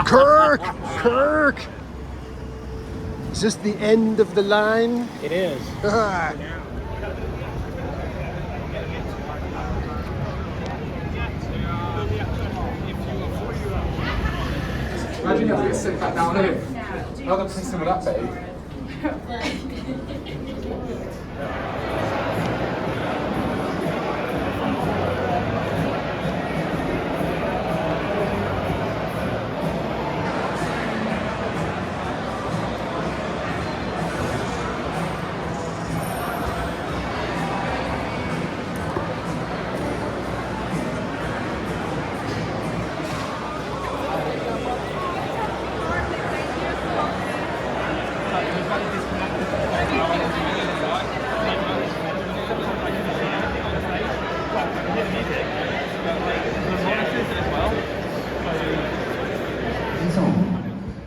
Kirk! Kirk! Is this the end of the line? It is. Imagine if we sit back down here. I'd love to see some of that, babe.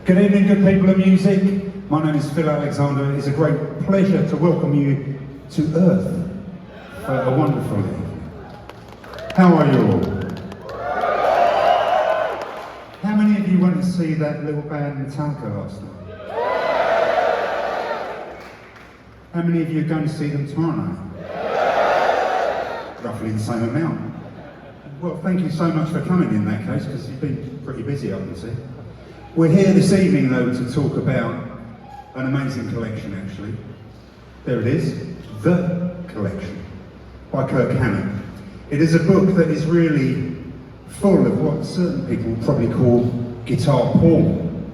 Good evening, good people of music. My name is Phil Alexander. It's a great pleasure to welcome you to EartH for a wonderful evening. How are you all? How many of you went to see that little band Metallica last night? How many of you are going to see them tomorrow night? Roughly the same amount. Well, thank you so much for coming in that case, because you've been pretty busy, I can see. We're here this evening, though, to talk about an amazing collection, actually. There it is, The Collection, by Kirk Hammett. It is a book that is really full of what certain people probably call guitar porn.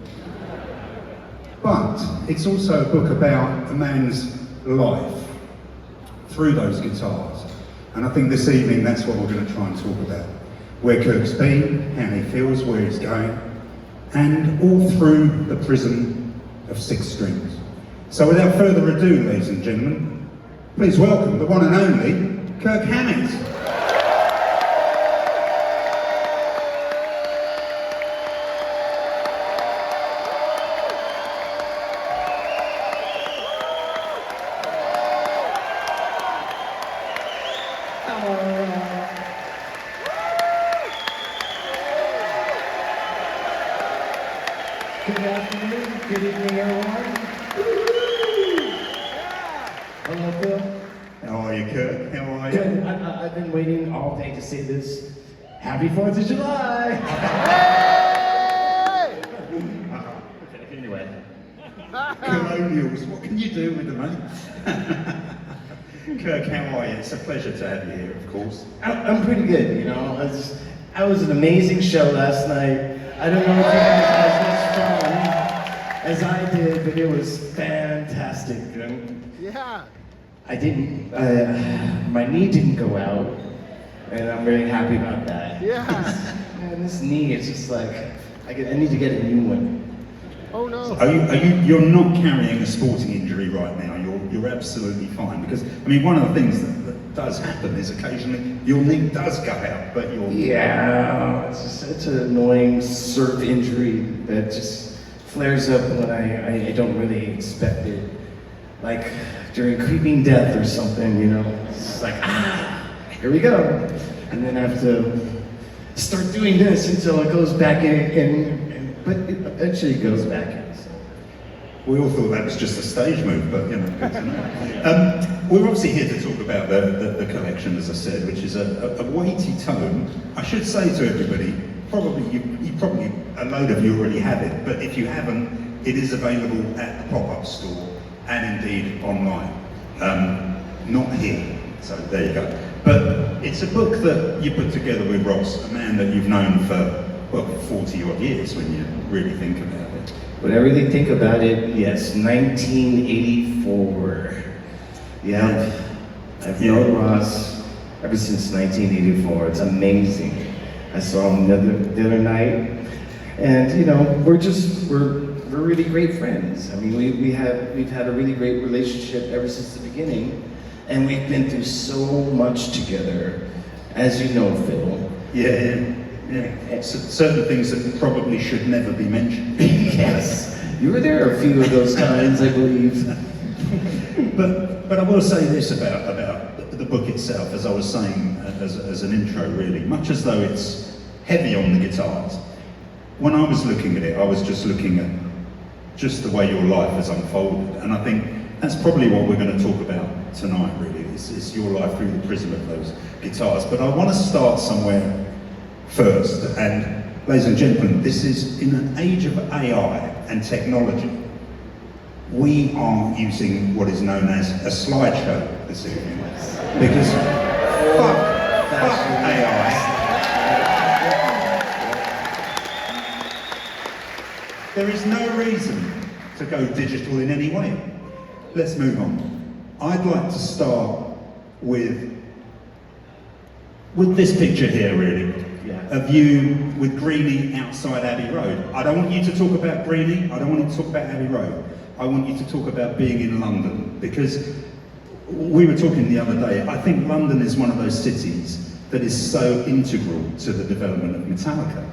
But it's also a book about a man's life through those guitars. And I think this evening that's what we're going to try and talk about. Where Kirk's been, how he feels, where he's going, and all through the prism of 6 strings. So without further ado, ladies and gentlemen, please welcome the one and only Kirk Hammett. Good afternoon, good evening, everyone. Hello, Phil. How are you, Kirk? How are you? Good. I've been waiting all day to say this. Happy 4th of July! Anyway, colonials, what can you do with them, mate? Kirk, how are you? It's a pleasure to have you here, of course. I'm pretty good, you know. I was an amazing show last night. I don't know if you guys had as much fun as I did, but it was fantastic. Yeah. I didn't, my knee didn't go out, and I'm very happy about that. Yeah. Man, this knee is just like, I need to get a new one. Oh no. You're not carrying a sporting injury right now. You're absolutely fine, because I mean, one of the things that does happen is occasionally your knee does go out, but you're it's just such an annoying surf injury that just flares up when I don't really expect it, like during creeping death or something, you know. It's just like here we go, and then I have to start doing this until it goes back in, but it eventually goes back in. So. We all thought that was just a stage move, but you know, good to know. We're obviously here to talk about the collection, as I said, which is a weighty tome. I should say to everybody, probably a load of you already have it, but if you haven't, it is available at the pop-up store and indeed online. Not here, so there you go. But it's a book that you put together with Ross, a man that you've known for, well, 40 odd years when you really think about it. When I really think about it, yes, 1984. Yeah, I've known Ross ever since 1984. It's amazing. I saw him the other night, and you know, we're really great friends. I mean, we've had a really great relationship ever since the beginning, and we've been through so much together, as you know, Phil. Yeah. Certain things that probably should never be mentioned. Yes, You were there a few of those times, I believe. But I will say this about the book itself, as I was saying as an intro, really, much as though it's heavy on the guitars. When I was looking at it, I was just looking at just the way your life has unfolded, and I think that's probably what we're going to talk about tonight. Really, is your life through the prism of those guitars. But I want to start somewhere first, and ladies and gentlemen, this is in an age of AI and technology. We are using what is known as a slideshow this evening, because fuck AI. There is no reason to go digital in any way. Let's move on. I'd like to start with this picture here, really. Yeah. Of you with Greenie outside Abbey Road. I don't want you to talk about Greenie, I don't want you to talk about Abbey Road. I want you to talk about being in London, because we were talking the other day, I think London is one of those cities that is so integral to the development of Metallica.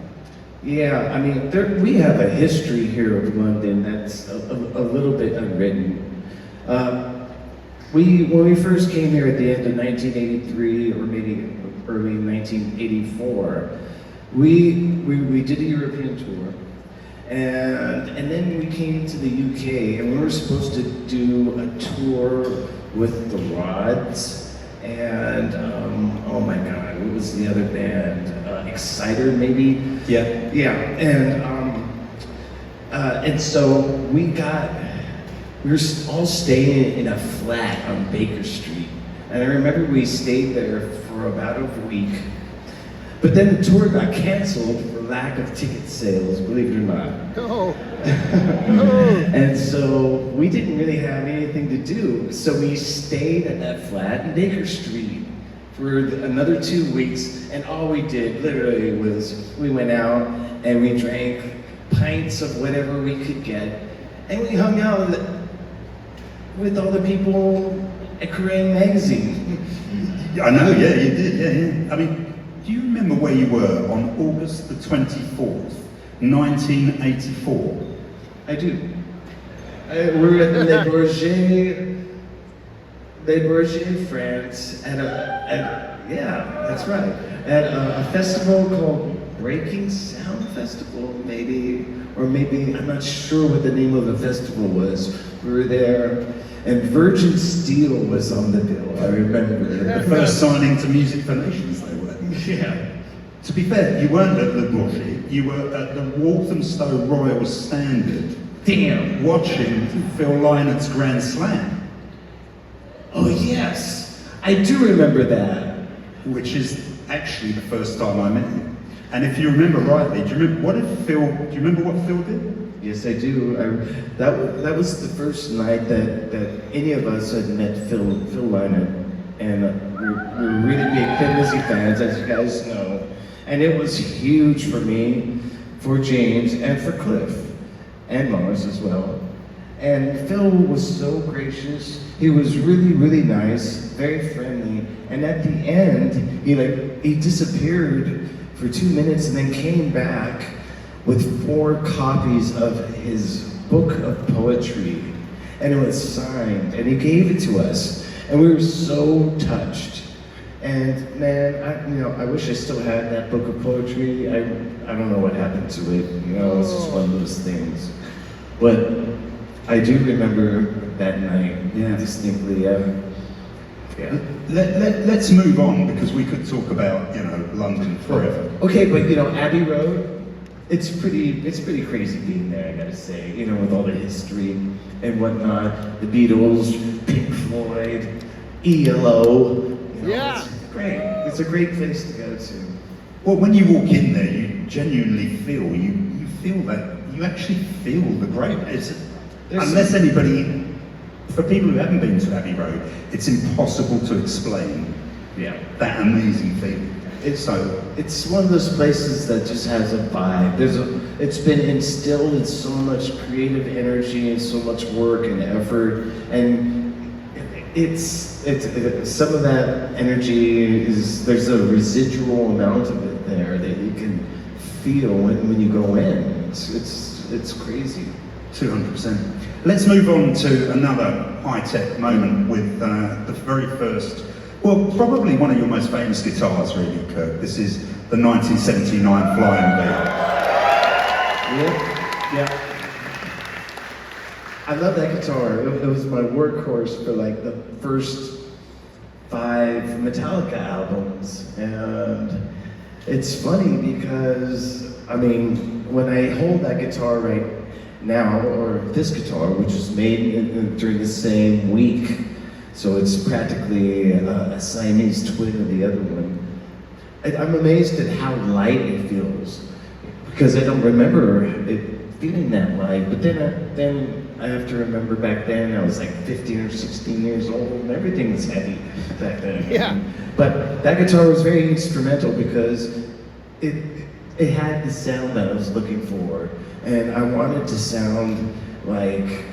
Yeah, I mean, we have a history here of London that's a little bit unwritten. When we first came here at the end of 1983, or maybe early 1984, we did a European tour, and then we came to the UK, and we were supposed to do a tour with the Rods, and oh my God, what was the other band? Exciter, maybe? Yeah. Yeah, and so we were all staying in a flat on Baker Street. And I remember we stayed there for about a week. But then the tour got canceled for lack of ticket sales, believe it or not. No. And so we didn't really have anything to do. So we stayed at that flat in Baker Street for another 2 weeks. And all we did literally was we went out and we drank pints of whatever we could get. And we hung out with all the people at Kerrang magazine. I know, yeah, you did, yeah. I mean, do you remember where you were on August the 24th, 1984? I do. We were at Le Bourget, France, yeah, that's right, at a festival called Breaking Sound Festival, maybe, or maybe, I'm not sure what the name of the festival was. We were there, and Virgin Steel was on the bill, I remember. The first signing to Music for Nations, they were. Yeah. To be fair, you weren't at Le Bourget, you were at the Walthamstow Royal Standard. Damn. Watching Phil Lynot's Grand Slam. Oh yes, I do remember that. Which is actually the first time I met him. And if you remember rightly, do you remember what Phil did? Yes, I do. That was the first night that any of us had met Phil Lynott, and we're really big Thin Lizzy fans, as you guys know. And it was huge for me, for James, and for Cliff, and Mars as well. And Phil was so gracious. He was really, really nice, very friendly. And at the end, he disappeared for 2 minutes and then came back with 4 copies of his book of poetry. And it was signed, and he gave it to us. And we were so touched. And man, I wish I still had that book of poetry. I don't know what happened to it. It's just one of those things. But I do remember that night, distinctly. Yeah. Let's move on, because we could talk about London forever. Okay, but Abbey Road, it's pretty crazy being there, I gotta say. With all the history and whatnot, the Beatles, Pink Floyd, ELO. Yeah. It's great. It's a great place to go to. Well, when you walk in there, you genuinely feel you actually feel the greatness. Unless anybody. For people who haven't been to Abbey Road, it's impossible to explain that amazing feeling. It's one of those places that just has a vibe. It's been instilled in so much creative energy and so much work and effort, and it's some of that energy there's a residual amount of it there that you can feel when you go in. It's crazy. 200%. Let's move on to another high-tech moment with the very first, well, probably one of your most famous guitars, really, Kirk. This is the 1979 Flying V. Yeah. I love that guitar. It was my workhorse for like the first 5 Metallica albums. And it's funny because, I mean, when I hold that guitar right now, or this guitar, which was made during the same week, so it's practically a Siamese twin of the other one. I'm amazed at how light it feels, because I don't remember it feeling that light. But then I have to remember back then I was like 15 or 16 years old, and everything was heavy back then. Yeah. But that guitar was very instrumental because it had the sound that I was looking for, and I wanted to sound like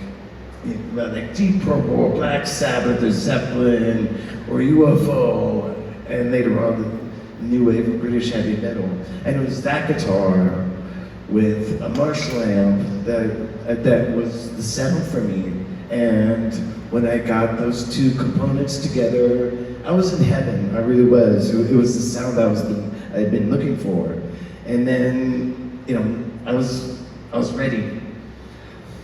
Deep Purple or Black Sabbath or Zeppelin or UFO, and later on the new wave of British heavy metal. And it was that guitar with a Marshall amp that was the sound for me. And when I got those 2 components together, I was in heaven. I really was. It was the sound I'd been looking for. And then, you know, I was ready.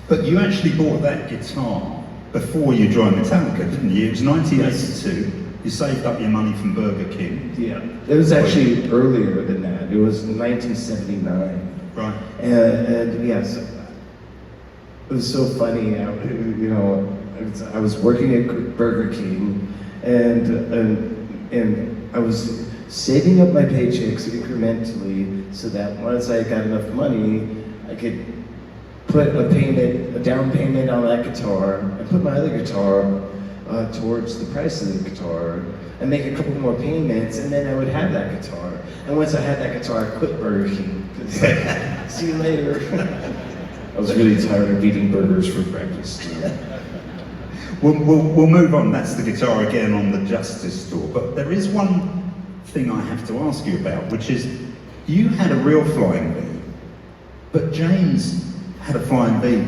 But you actually bought that guitar before you joined Metallica, didn't you? It was 1982. Yes. You saved up your money from Burger King. Yeah. It was actually earlier than that. It was 1979. Right. And yes, it was so funny. You know, I was working at Burger King, and I was saving up my paychecks incrementally so that once I got enough money, I could put a down payment on that guitar, and put my other guitar towards the price of the guitar, and make a couple more payments, and then I would have that guitar. And once I had that guitar, I quit Burger King. See you later. I was really tired of eating burgers for breakfast. We'll move on. That's the guitar again on the Justice tour. But there is one thing I have to ask you about, which is you had a real Flying V, but James had a Flying V,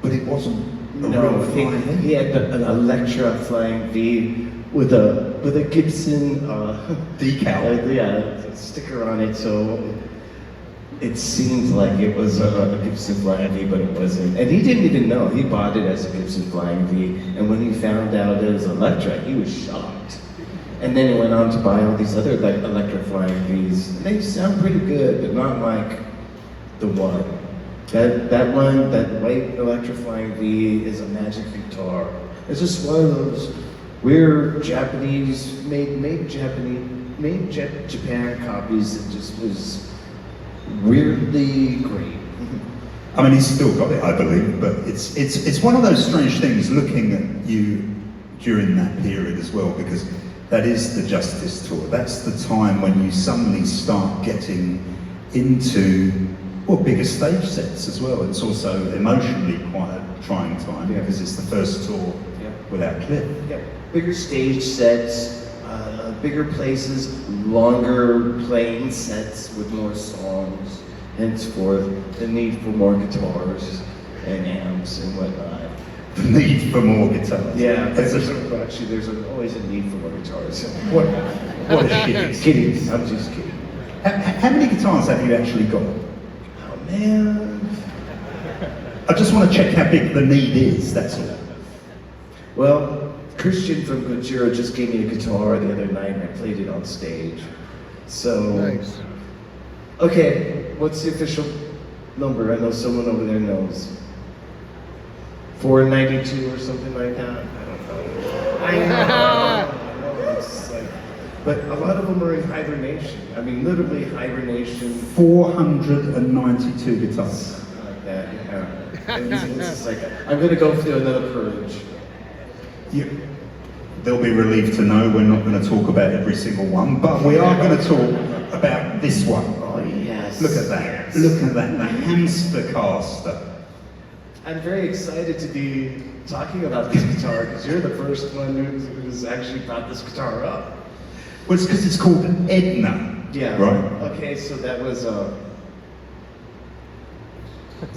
but it wasn't a real Flying V. He had an Electra Flying V with a Gibson decal. Sticker on it, so it seemed like it was a Gibson Flying V, but it wasn't. And he didn't even know. He bought it as a Gibson Flying V, and when he found out it was Electra, he was shocked. And then he went on to buy all these other Electra Flying Vs. And they sound pretty good, but not like the one. That white Electra Flying V is a magic guitar. It's just one of those weird Japanese made Japan copies that just was weirdly great. I mean, he's still got it, I believe, but it's one of those strange things looking at you during that period as well, because that is the Justice tour. That's the time when you suddenly start getting into bigger stage sets as well. It's also emotionally quite a trying time because it's the first tour without Cliff. Yeah, bigger stage sets. Bigger places, longer playing sets with more songs, henceforth the need for more guitars and amps and whatnot. The need for more guitars. Yeah, there's always a need for more guitars. What a shit. Kidding, I'm just kidding. How many guitars have you actually got? Oh man. I just want to check how big the need is, that's all. Well, Christian from Gojira just gave me a guitar the other night and I played it on stage. So, Nice. Okay, what's the official number? I know someone over there knows. 492 or something like that? I don't know. It's like, but a lot of them are in hibernation. I mean, literally hibernation. 492 guitars. Like that, yeah. And it's just like, I'm gonna go through another purge. They'll be relieved to know we're not going to talk about every single one, but we are going to talk about this one. Oh yes. Look at that. Yes. Look at that. The Hamster Caster. I'm very excited to be talking about this guitar because you're the first one who's actually brought this guitar up. Well, it's because it's called Edna. Yeah. Right. Okay, so that was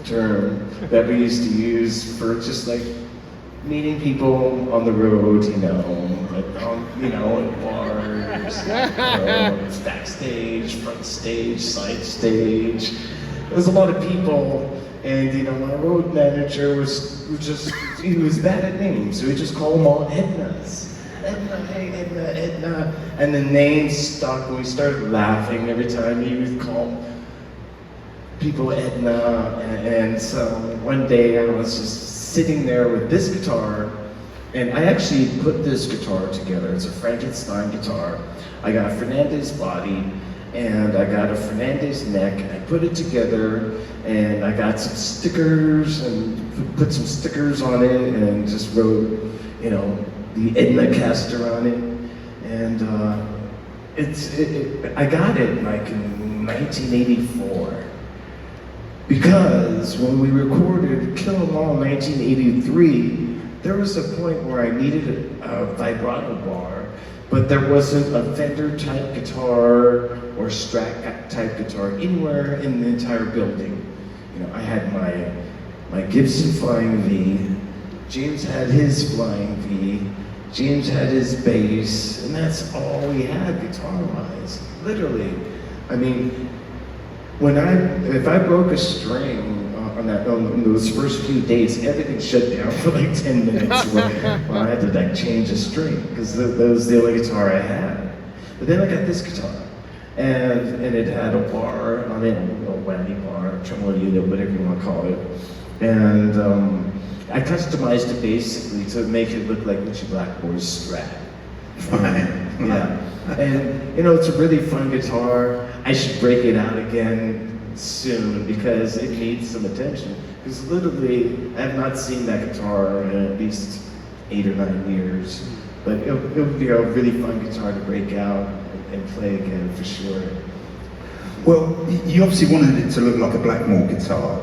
term that we used to use for just like meeting people on the road, you know, like you know, at bars, backstage, front stage, side stage. There was a lot of people, and you know, my road manager he was bad at names, so we just called them all Ednas. Edna, hey Edna, Edna, and the name stuck, and we started laughing every time he would call people Edna, and so one day I was just sitting there with this guitar, and I actually put this guitar together. It's a Frankenstein guitar. I got a Fernandez body, and I got a Fernandez neck, and I put it together, and I got some stickers, and put some stickers on it, and just wrote, you know, the Edna caster on it, and I got it like in 1984. Because when we recorded Kill 'Em All in 1983, there was a point where I needed a vibrato bar, but there wasn't a Fender type guitar or Strat type guitar anywhere in the entire building. You know, I had my Gibson Flying V, James had his Flying V, James had his bass, and that's all we had guitar-wise, literally. I mean, if I broke a string on those first few days, everything shut down for like 10 minutes. Well, I had to like change a string because that was the only guitar I had. But then I got this guitar, and it had a bar on it, a whammy bar, tremolo unit, whatever you want to call it, and I customized it basically to make it look like Richie Blackmore's Strat. Yeah. And you know, it's a really fun guitar. I should break it out again soon because it needs some attention. Because literally, I have not seen that guitar in at least 8 or 9 years. But it would be a really fun guitar to break out and play again for sure. Well, you obviously wanted it to look like a Blackmore guitar,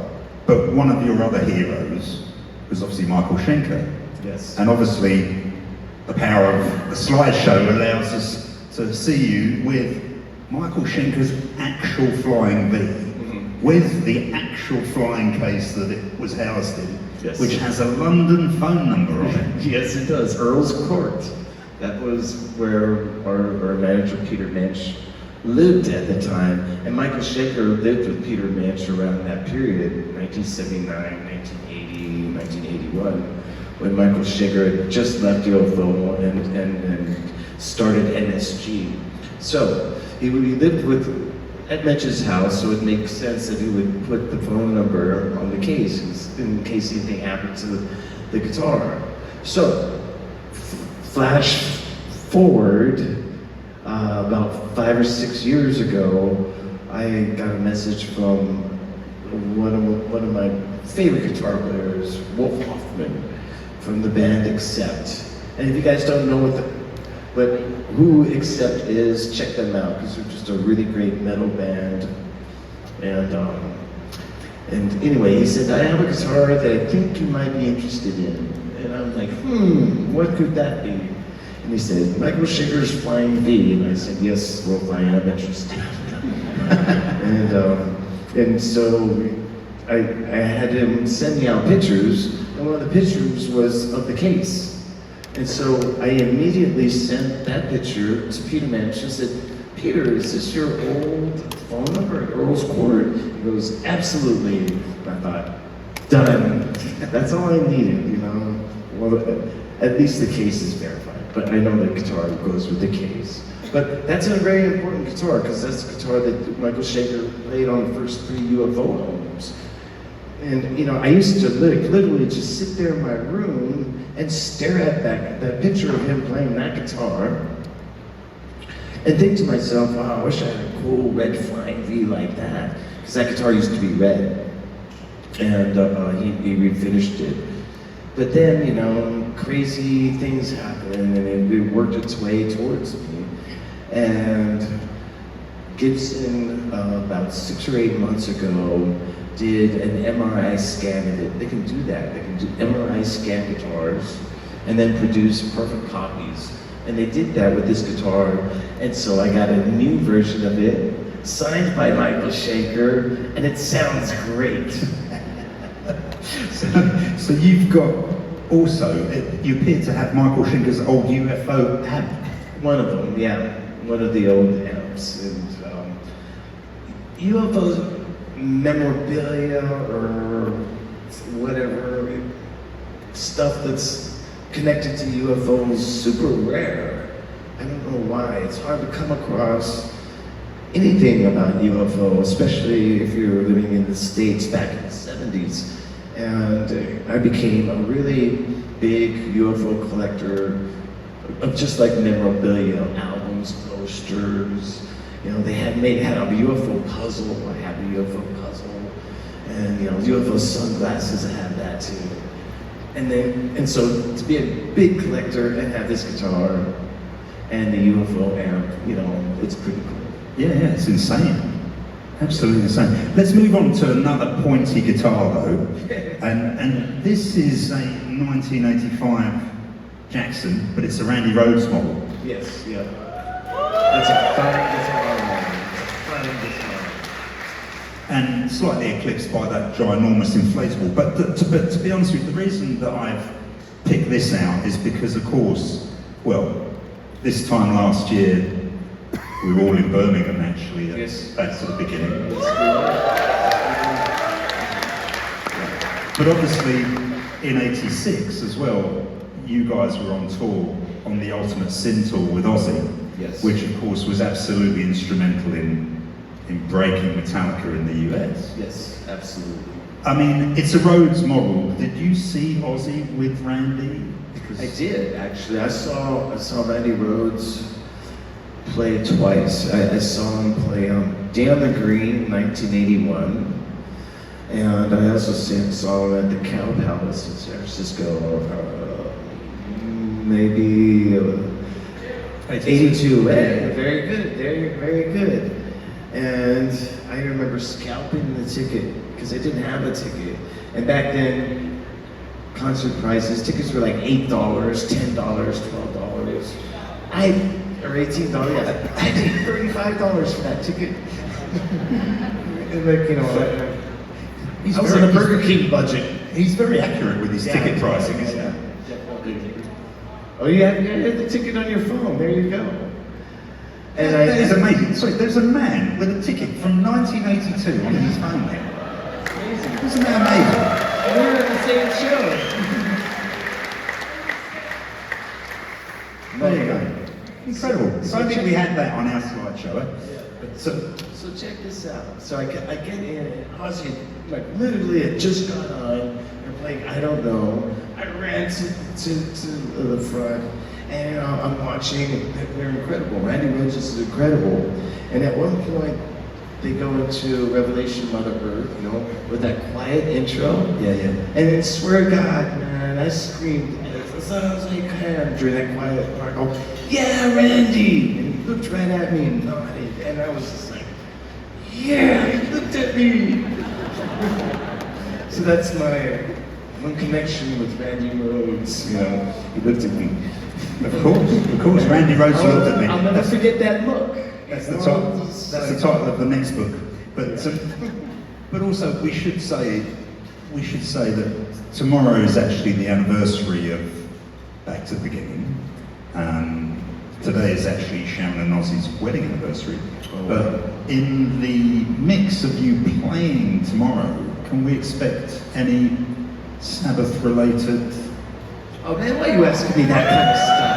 but one of your other heroes was obviously Michael Schenker. Yes. And obviously, the power of the slideshow allows us to see you with Michael Schenker's actual Flying V, with the actual flying case that it was housed in, yes, which has a London phone number on it. Yes, it does. Earl's Court. That was where our manager, Peter Mensch, lived at the time. And Michael Schenker lived with Peter Mensch around that period, 1979, 1980, 1981, when Michael Schenker had just left UFO and started NSG. So he lived at Mensch's house, so it makes sense that he would put the phone number on the case in case anything happened to the guitar. So, flash forward about 5 or 6 years ago, I got a message from one of my favorite guitar players, Wolf Hoffman, from the band Accept. And if you guys don't know who Accept is, check them out because they're just a really great metal band. And anyway, he said, I have a guitar that I think you might be interested in. And I'm like, what could that be? And he said, Michael Schenker's Flying V. And I said, yes, Wolf, I am interested. and so I had him send me out pictures, and one of the pictures was of the case. And so I immediately sent that picture to Peter Mensch and said, Peter, is this your old phone number at Earl's Court? He goes, absolutely. And I thought, done. That's all I needed, you know. Well, at least the case is verified, but I know the guitar goes with the case. But that's a very important guitar because that's the guitar that Michael Schenker played on the first 3 UFO albums. And you know, I used to literally just sit there in my room and stare at that picture of him playing that guitar and think to myself, wow, I wish I had a cool red Flying V like that. Because that guitar used to be red. And he refinished it. But then, you know, crazy things happened and it worked its way towards me. And Gibson, about 6 or 8 months ago, did an MRI scan of it. They can do that. They can do MRI scan guitars and then produce perfect copies. And they did that with this guitar. And so I got a new version of it, signed by Michael Schenker, and it sounds great. you've got also, you appear to have Michael Schenker's old UFO amp. One of them, yeah. One of the old amps. And UFOs memorabilia or whatever stuff that's connected to UFOs is super rare. I don't know why. It's hard to come across anything about UFO, especially if you're living in the States back in the 70s. And I became a really big UFO collector of just like memorabilia, albums, posters. You know, they had a UFO puzzle. I had a UFO puzzle, and you know, UFO sunglasses. I had that too. And so to be a big collector and have this guitar and the UFO amp, you know, it's pretty cool. Yeah, it's insane. Absolutely insane. Let's move on to another pointy guitar though. And this is a 1985 Jackson, but it's a Randy Rhoads model. Yes, yeah. That's a fine guitar, man. It's a fine guitar. And slightly eclipsed by that ginormous inflatable. But to be honest with you, the reason that I've picked this out is because, of course, well, this time last year, we were all in Birmingham actually, back to the beginning. But obviously, in '86 as well, you guys were on tour on the Ultimate Sin tour with Ozzy, which of course was absolutely instrumental in breaking Metallica in the US. Yes, absolutely. I mean, it's a Rhoads model. Did you see Ozzy with Randy? Because I did actually. I saw Randy Rhoads play twice. I saw him play Day on the Green, 1981. And I also saw him at the Cow Palace in San Francisco, maybe 82. Very good, very good. And I remember scalping the ticket because I didn't have a ticket. And back then, concert prices, tickets were like $8, $10, $12. Or $18, yeah. I paid $35 for that ticket. And like, you know, I was on a Burger King budget. He's very accurate with his ticket pricing, isn't he? Oh, you have the ticket on your phone. There you go. And that is amazing. Sorry, there's a man with a ticket from 1982 on his phone there. Amazing. Isn't that amazing? And we were at the same show. There you go. Incredible. So I think we had that on our slideshow. So check this out. So I get in, and Ozzy, like literally had just got on. They're playing I Don't Know. I ran to the front, and I'm watching. They're incredible. Randy Rhoads is incredible. And at one point, they go into Revelation Mother Earth, you know, with that quiet intro. Yeah. And then swear to God, man, I screamed as loud as I can during that quiet part. I go, yeah, Randy! And he looked right at me and nodded, and I was just like, yeah, he looked at me! So that's my one connection with Randy Rhoads, you know, he looked at me. Of course, Randy Rhoads looked at me. I'll never forget that look. That's the title of the next book. But also we should say that tomorrow is actually the anniversary of Back to the Beginning. Today is actually Sharon and Ozzy's wedding anniversary. But in the mix of you playing tomorrow, can we expect any Sabbath-related? Oh man, why are you asking me that kind of stuff?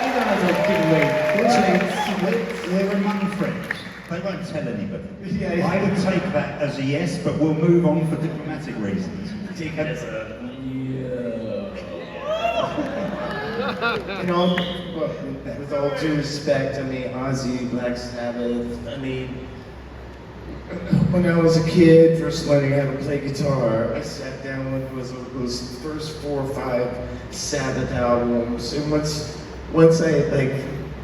You know, I was like, We're among friends. They won't tell anybody. Yeah. I would take that as a yes, but we'll move on for diplomatic reasons. Take it as a you know, with all due respect, I mean, Ozzy, Black Sabbath, I mean, when I was a kid, first learning how to play guitar, I sat down with those first 4 or 5 Sabbath albums, and once I like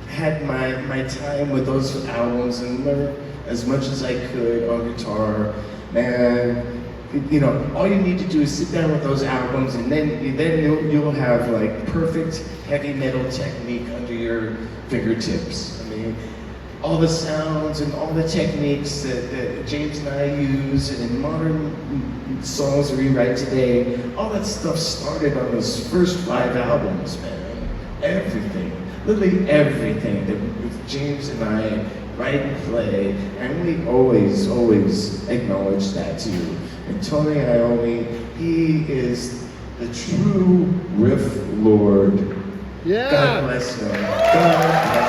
had my time with those albums and learned as much as I could on guitar, man, you know, all you need to do is sit down with those albums, and then you'll have like perfect heavy metal technique under your fingertips. I mean, all the sounds and all the techniques that James and I use, and in modern songs that we write today, all that stuff started on those first 5 albums, man. Everything, literally everything that James and I write and play, and we always acknowledge that too. And Tony Iommi, he is the true riff lord. Yeah. God bless him. God bless him.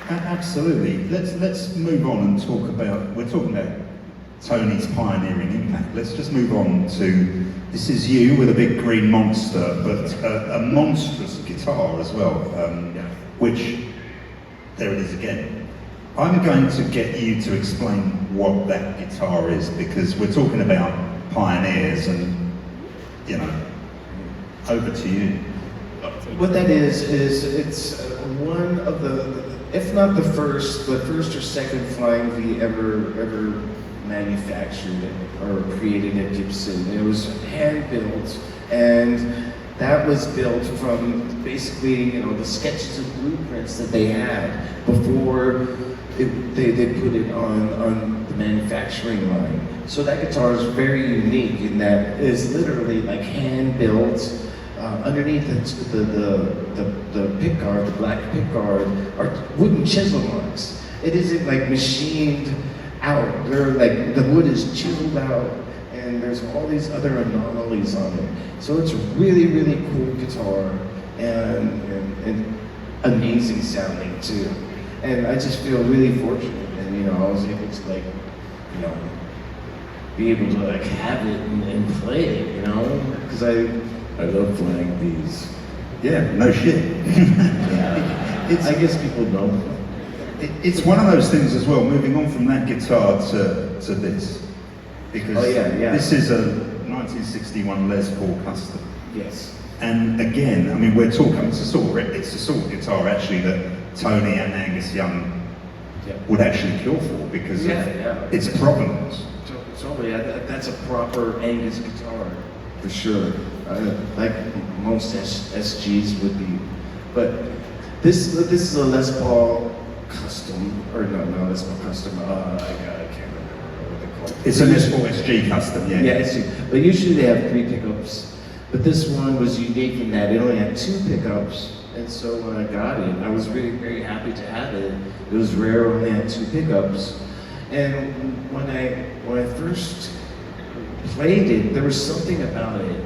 Absolutely. Let's move on and talk about. We're talking about Tony's pioneering impact. Let's just move on to. This is you with a big green monster, but a monstrous guitar as well. Which, there it is again. I'm going to get you to explain what that guitar is, because we're talking about pioneers, and you know, over to you. What that is it's one of the, if not the first or second flying V ever manufactured or created at Gibson. It was hand built, and that was built from basically, the sketches and blueprints that they had before they put it on the manufacturing line. So that guitar is very unique in that it is literally like hand built. Underneath the pick guard, the black pick guard, are wooden chisel marks. It isn't like machined out. They're like, the wood is chiseled out, and there's all these other anomalies on it. So it's a really, really cool guitar, and amazing sounding too. And I just feel really fortunate, and I was able to be able to have it and play it, because I love playing these. Yeah, no shit. Yeah, I guess people don't. It's one of those things as well, moving on from that guitar to this. Because this is a 1961 Les Paul Custom. Yes. And again, I mean, we're talking, it's the sort of guitar actually that Tony and Angus Young would actually kill for, because of its provenance. Totally, that's a proper Angus guitar, for sure. Like most SGs would be. But this is a Les Paul Custom, or no, Les Paul Custom. I can't remember what they call it. It's a Les Paul SG Custom, yeah. Yeah, SG. But usually they have 3 pickups. But this one was unique in that it only had 2 pickups. And so when I got it, I was really very happy to have it. It was rare, only had 2 pickups. And when I first played it, there was something about it,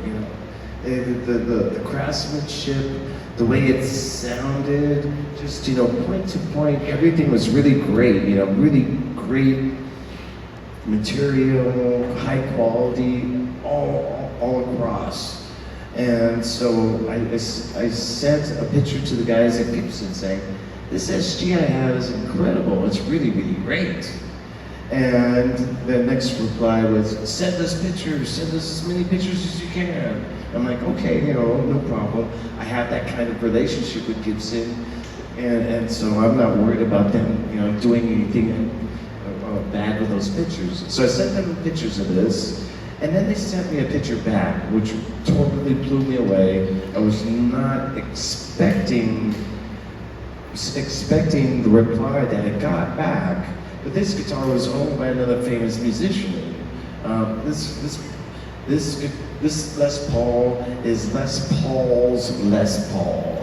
the craftsmanship, the way it sounded, just point to point, everything was really great, really great material, high quality, all across. And so I sent a picture to the guys at Gibson saying, this SG I have is incredible, it's really, really great. And the next reply was, send us pictures, send us as many pictures as you can. I'm like, okay, no problem. I have that kind of relationship with Gibson, and so I'm not worried about them, doing anything bad with those pictures. So I sent them pictures of this, and then they sent me a picture back, which totally blew me away. I was not expecting the reply that I got back. But this guitar was owned by another famous musician. This Les Paul is Les Paul's Les Paul.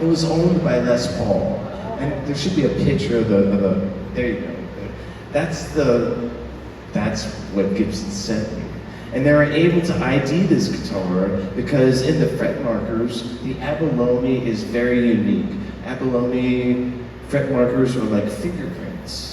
It was owned by Les Paul, and there should be a picture of the. There you go. That's what Gibson sent me, and they were able to ID this guitar because in the fret markers, the abalone is very unique. Abalone fret markers are like fingerprints.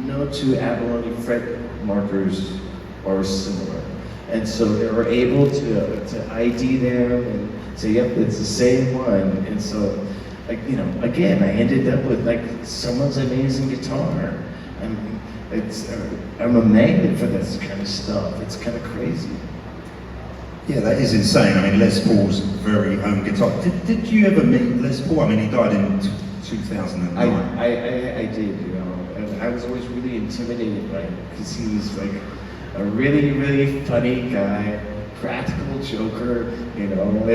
No 2 abalone fret markers are similar. And so they were able to ID them and say, yep, it's the same one. And so, again, I ended up with someone's amazing guitar. I'm a magnet for this kind of stuff. It's kind of crazy. Yeah, that is insane. I mean, Les Paul's very own guitar. Did you ever meet Les Paul? I mean, he died in 2009. I did, and I was always really intimidated by him because he was like a really, really funny guy, practical joker. You know,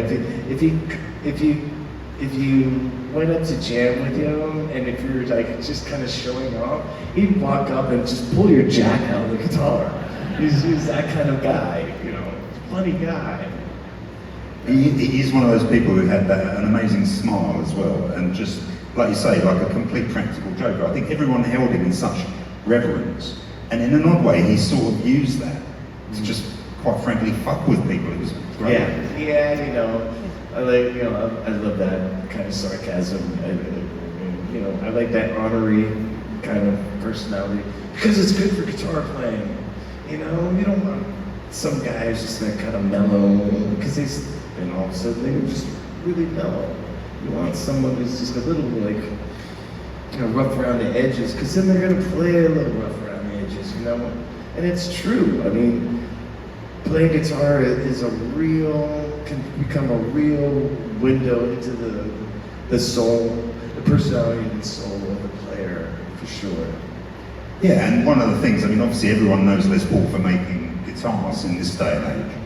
if you went up to jam with him, and if you were like just kind of showing off, he'd walk up and just pull your jack out of the guitar. He's that kind of guy, you know, funny guy. He's one of those people who had an amazing smile as well, and just, like you say, like a complete practical joker. I think everyone held him in such reverence, and in an odd way, he sort of used that to just, quite frankly, fuck with people. It was great. Yeah, you know, I love that kind of sarcasm. You know, I like that honorary kind of personality because it's good for guitar playing. You know, you don't want some guys just that kind of mellow because and all of a sudden they're just really mellow. You want someone who's just a little like, you know, rough around the edges, because then they're gonna play a little rough around the edges, you know. And it's true. I mean, playing guitar can become a real window into the soul, the personality and soul of the player, for sure. Yeah, and one of the things, I mean, obviously everyone knows Les Paul for making guitars in this day and age,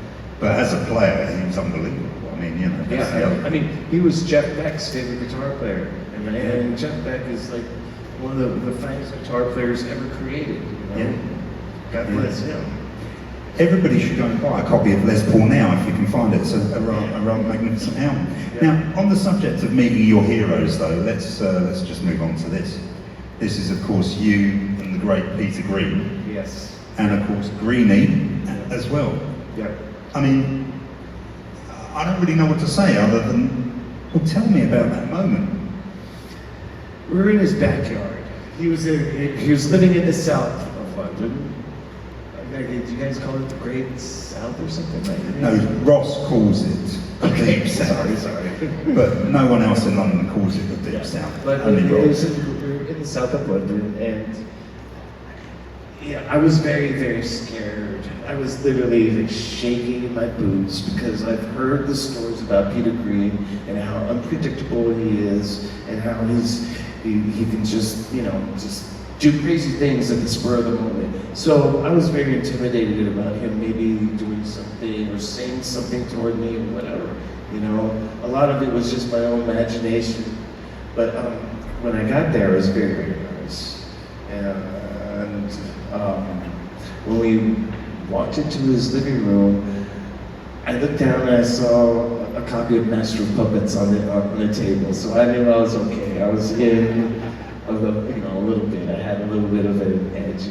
but as a player, he was unbelievable. I mean, you know. I mean, he was Jeff Beck's favorite guitar player, and Jeff Beck is like one of the finest guitar players ever created. You know? Yeah. God bless him. Everybody should go and buy a copy of Les Paul now if you can find it. It's a rather magnificent album. Yeah. Now, on the subject of meeting your heroes, though, let's just move on to this. This is, of course, you and the great Peter Green. Yes. And, of course, Greenie as well. Yeah. I mean, I don't really know what to say other than, well, tell me about that moment. We were in his backyard. He was living in the south of London. Do you guys call it the Great South or something like that? No, Ross calls it the Deep South. Sorry. But no one else in London calls it the Deep South. But Only we Ross. were in the south of London, and yeah, I was very, very scared. I was literally like shaking in my boots because I've heard the stories about Peter Green and how unpredictable he is, and how he can just, you know, just do crazy things at the spur of the moment. So I was very intimidated about him maybe doing something or saying something toward me or whatever. You know, a lot of it was just my own imagination. But when I got there, I was very, very nervous. And when we walked into his living room, I looked down and I saw a copy of Master of Puppets on the table. So I knew I was okay. I was in a little bit. I had a little bit of an edge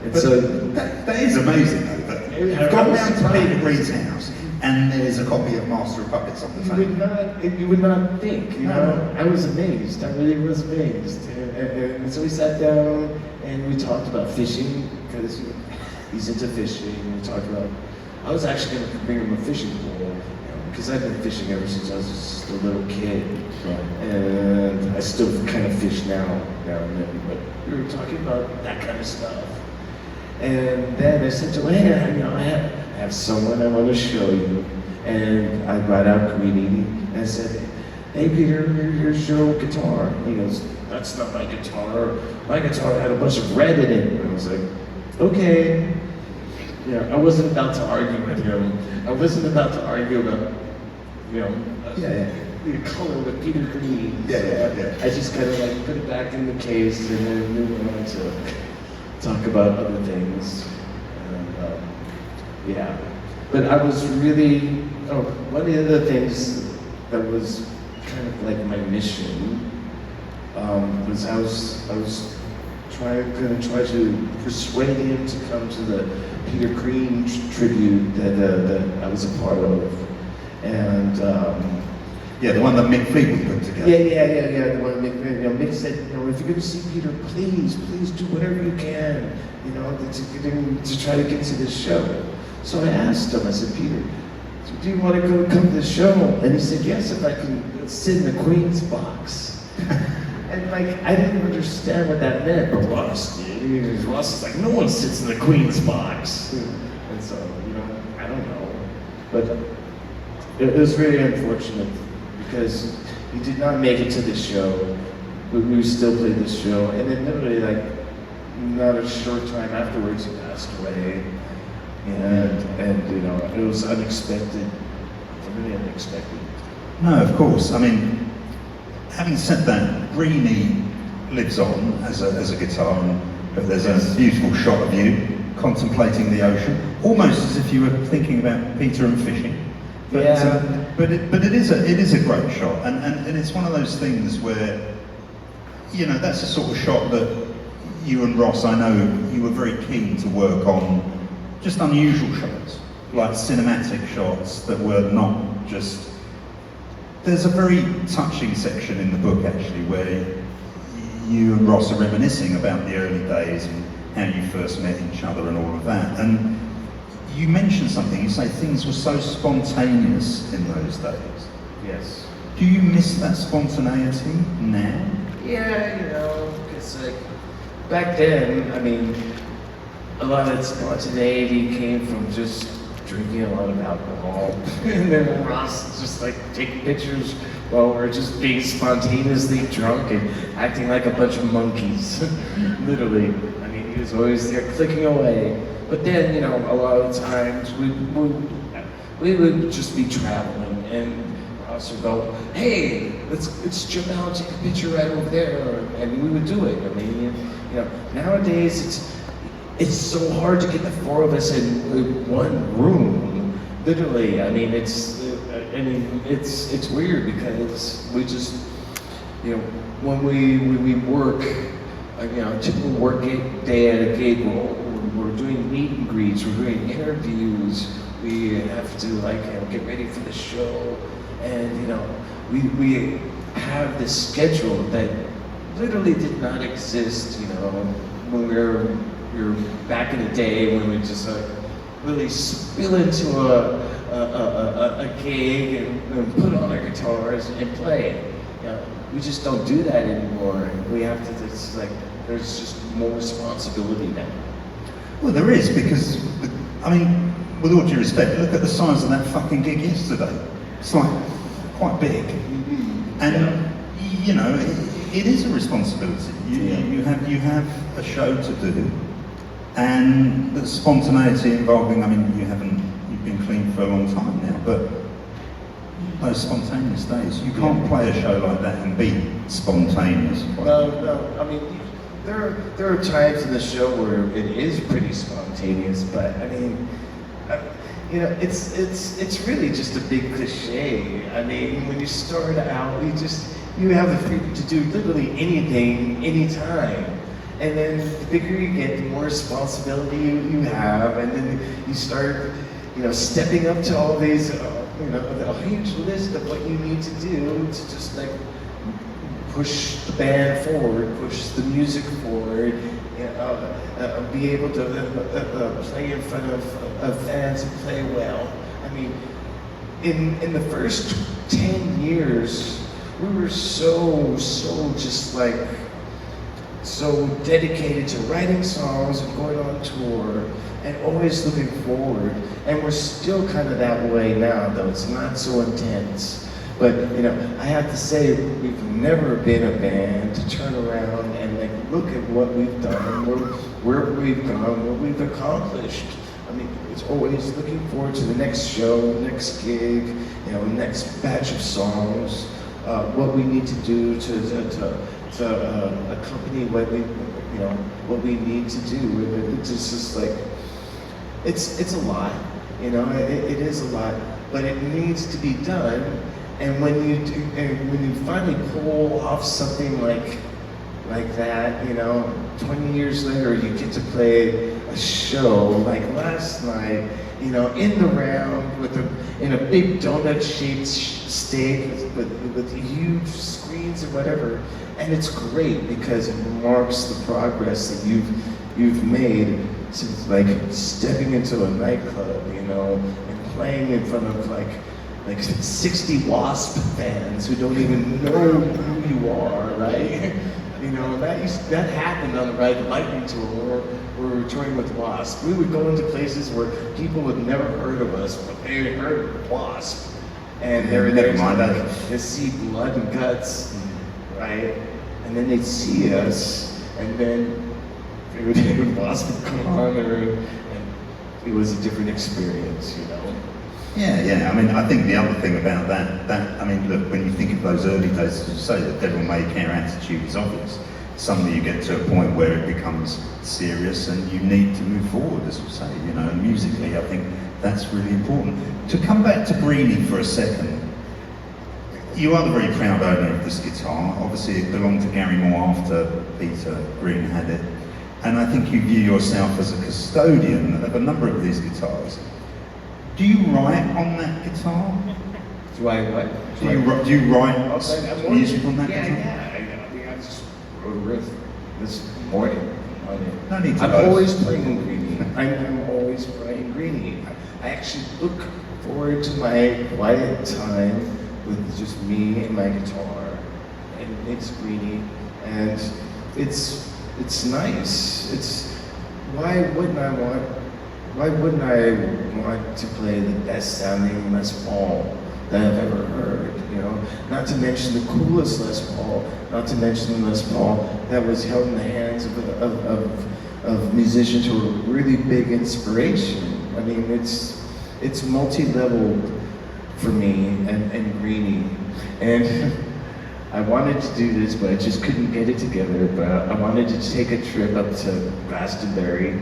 and so that is amazing though. That you've gone down to Peter Green's house and there's a copy of Master of Puppets on the table. You would not think, you know. I was amazed. I really was amazed. And so we sat down and we talked about fishing because he's into fishing. We talked about. I was actually going to bring him a fishing pole because I've been fishing ever since I was just a little kid. And I still kind of fish now and then, but we were talking about that kind of stuff. And then I said to Elena, you know, I have someone I want to show you. And I brought out Greenie and I said, hey Peter, here's your guitar. He goes, that's not my guitar. My guitar had a bunch of red in it. And I was like, okay. Yeah, I wasn't about to argue with him. I wasn't about to argue about, you know, the color with Peter Green. Yeah. I just kind of like put it back in the case and then moved on to talk about other things. And but I was really, one of the things that was kind of like my mission was I was going to try to persuade him to come to the Peter Green tribute that I was a part of. And yeah, the one that Mick Fleetwood put together. Yeah. The one Mick said, you know, if you're going to see Peter, please do whatever you can, you know, to try to get to this show. So I asked him, I said, Peter, do you want to come to the show? And he said, yes, if I can sit in the Queen's box. And like, I didn't understand what that meant, but Ross did. Ross is like, no one sits in the Queen's box. And so, you know, I don't know. But it was really unfortunate because he did not make it to the show, but we still played the show. And then literally, like, not a short time afterwards, he passed away. and you know, it was unexpected, really unexpected. No, of course. I mean, having said that, Greenie lives on as a guitar, and there's a beautiful shot of you contemplating the ocean, almost as if you were thinking about Peter and fishing. But, but it is a great shot, and it's one of those things where, you know, that's the sort of shot that you and Ross, I know you were very keen to work on, just unusual shots, like cinematic shots that were not just. There's a very touching section in the book actually where you and Ross are reminiscing about the early days and how you first met each other and all of that. And you mentioned something, you say things were so spontaneous in those days. Yes. Do you miss that spontaneity now? Yeah, you know, it's like, back then, I mean, a lot of spontaneity came from just drinking a lot of alcohol. And then Ross just like taking pictures while we're just being spontaneously drunk and acting like a bunch of monkeys. Literally. I mean, he was always there clicking away. But then, you know, a lot of times we would just be traveling and Ross would go, hey, let's jump out and take a picture right over there. And we would do it. I mean, you know, nowadays it's so hard to get the four of us in one room. Literally, I mean, it's weird because we just, you know, when we work, you know, a typical work day at a gig, we're doing meet and greets, we're doing interviews, we have to like, you know, get ready for the show, and you know, we have this schedule that literally did not exist, you know, when we were back in the day when we just like really spill into a gig and put on our guitars and play. You know, we just don't do that anymore. We have to. It's like there's just more responsibility now. Well, there is, because I mean, with all due respect, look at the size of that fucking gig yesterday. It's like quite big, and you know, it is a responsibility. You have a show to do. And the spontaneity involving, I mean, you've been clean for a long time now, but those spontaneous days, you can't play a show like that and be spontaneous. No, I mean, there are times in the show where it is pretty spontaneous, but I mean, you know, it's really just a big cliche. I mean, when you start out, you have the freedom to do literally anything, anytime. And then the bigger you get, the more responsibility you have, and then you start, you know, stepping up to all these, you know, a huge list of what you need to do to just like push the band forward, push the music forward, you know, be able to play in front of fans and play well. I mean, in the first 10 years, we were so just like, so dedicated to writing songs and going on tour and always looking forward. And we're still kind of that way now, though it's not so intense. But you know, I have to say, we've never been a band to turn around and like look at what we've done, where we've gone, what we've accomplished. I mean, it's always looking forward to the next show, next gig, you know, next batch of songs, what we need to do to accompany what we, you know, what we need to do. It's just like, it's a lot, you know, it is a lot, but it needs to be done. And when you finally pull off something like that, you know, 20 years later, you get to play a show like last night, you know, in the round in a big donut-shaped stage with huge screens or whatever. And it's great because it marks the progress that you've made since like stepping into a nightclub, you know, and playing in front of like 60 Wasp fans who don't even know who you are, right? You know, that happened on the Ride the Lightning tour where we were touring with Wasp. We would go into places where people had never heard of us, but they had heard of Wasp. And they were there to see blood and guts, right? And then they'd see us, and then Wasp would come on, and it was a different experience, you know. Yeah. I mean, I think the other thing about I mean, look, when you think of those early days, as you say, the devil may care attitude is obvious. Suddenly you get to a point where it becomes serious and you need to move forward, as you say, you know, and musically I think that's really important. To come back to Greenie for a second, you are the very proud owner of this guitar. Obviously it belonged to Gary Moore after Peter Green had it. And I think you view yourself as a custodian of a number of these guitars. Do you write on that guitar? Do I what? Do you write music on that guitar? guitar? I just wrote a riff this morning on it. No need to I'm boast. always playing Greenie. I'm always playing Greenie. I actually look forward to my quiet time with just me and my guitar, and it's Greenie, and it's nice. Why wouldn't I want to play the best sounding Les Paul that I've ever heard, you know? Not to mention the coolest Les Paul, not to mention the Les Paul that was held in the hands of musicians who were really big inspiration. I mean, it's multi-leveled for me and Greenie. And I wanted to do this, but I just couldn't get it together. But I wanted to take a trip up to Glastonbury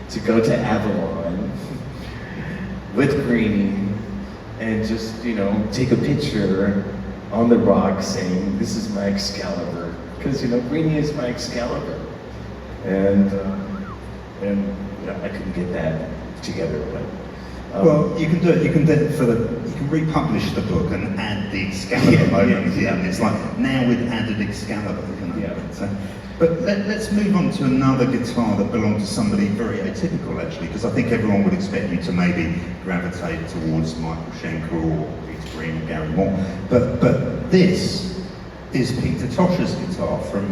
to go to Avalon with Greenie and just, you know, take a picture on the rock saying, "This is my Excalibur," because, you know, Greenie is my Excalibur. And yeah, I couldn't get that together, but. Well, you can do it. You can republish the book and add the Excalibur moment. Yeah. It's like now we've added Excalibur. Yeah. But let's move on to another guitar that belonged to somebody very atypical, actually, because I think everyone would expect you to maybe gravitate towards Michael Schenker or Peter Green or Gary Moore. But this is Peter Tosh's guitar from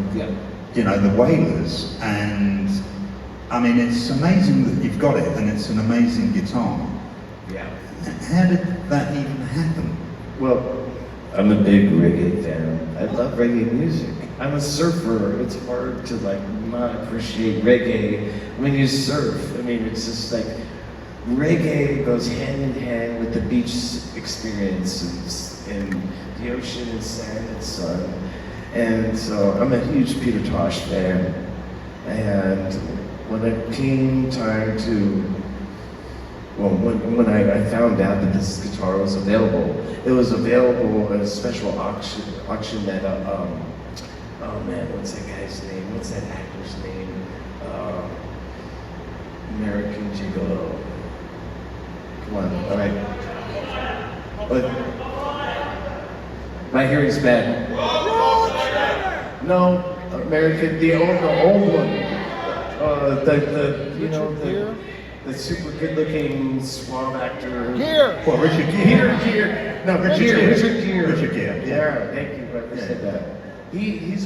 you know, the Wailers, and I mean it's amazing that you've got it, and it's an amazing guitar. Yeah. How did that even happen? Well, I'm a big reggae fan. I love reggae music. I'm a surfer. It's hard to like not appreciate reggae when you surf. I mean, it's just like reggae goes hand in hand with the beach experiences and the ocean and sand and sun. And so I'm a huge Peter Tosh fan. And when it came time to when I found out that this guitar was available, it was available at a special auction at oh man, what's that guy's name? What's that actor's name? American Gigolo. Come on, all right. But my hearing's bad. No, American, the old one. The super good-looking suave actor. Here! Well, Richard Gere. Gere. No, Richard Gere. Richard Gere. Yeah, thank you. Whoever said that. He has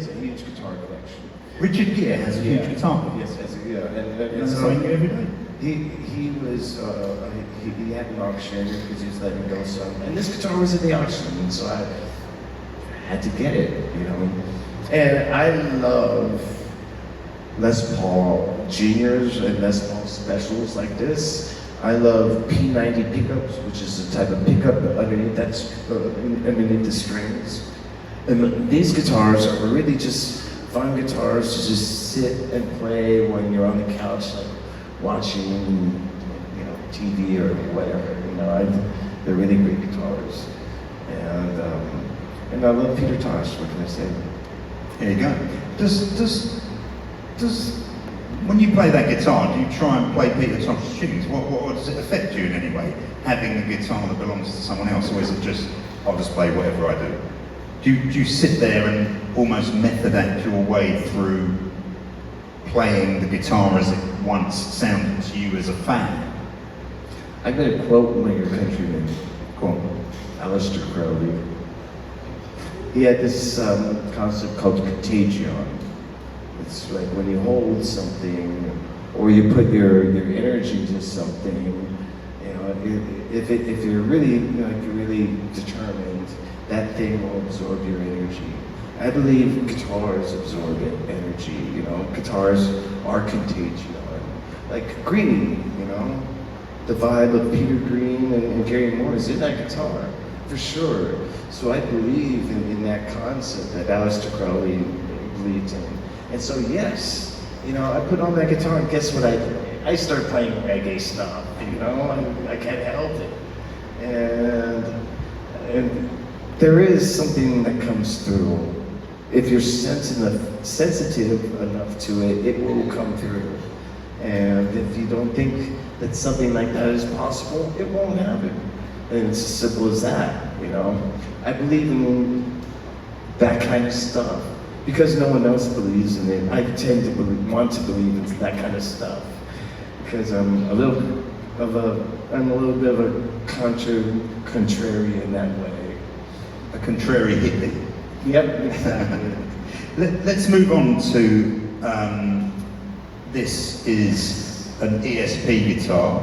a huge guitar collection. Richard Gere has a huge guitar. Yes, and And so every day. he was he had an auction because he was letting go some, and this guitar was at the auction, and so I had to get it, you know. And I love Les Paul Juniors and Les Paul specials like this. I love P90 pickups, which is a type of pickup underneath underneath the strings. And these guitars are really just fun guitars to just sit and play when you're on the couch, like watching, you know, TV or whatever. You know, they're really great guitars. And I love Peter Tosh. What can I say? There you go. Does when you play that guitar, do you try and play Peter Tosh's tunes? What does it affect you in any way, having a guitar that belongs to someone else, or is it just I'll just play whatever I do? Do you sit there and almost method act your way through playing the guitar as it once sounded to you as a fan? I'm going to quote one of your countrymen. Go on. Aleister Crowley. He had this concept called contagion. It's like when you hold something, or you put your energy into something. You know, if you're really really determined, that thing will absorb your energy. I believe guitars absorb energy. You know, guitars are contagion. like Green, you know, the vibe of Peter Green and Gary Moore is in that guitar, for sure. So I believe in that concept that Aleister Crowley believed in. And so yes, you know, I put on that guitar and guess what I did? I started playing reggae stuff, you know, and I can't help it. And there is something that comes through. If you're sensitive enough to it, it will come through. And if you don't think that something like that is possible, it won't happen. And it's as simple as that, you know. I believe in that kind of stuff. Because no one else believes in it, I tend to want to believe in that kind of stuff. Because I'm a little bit of a contrary in that way. A contrary hippie. Yep, exactly. Let's move on to, this is an ESP guitar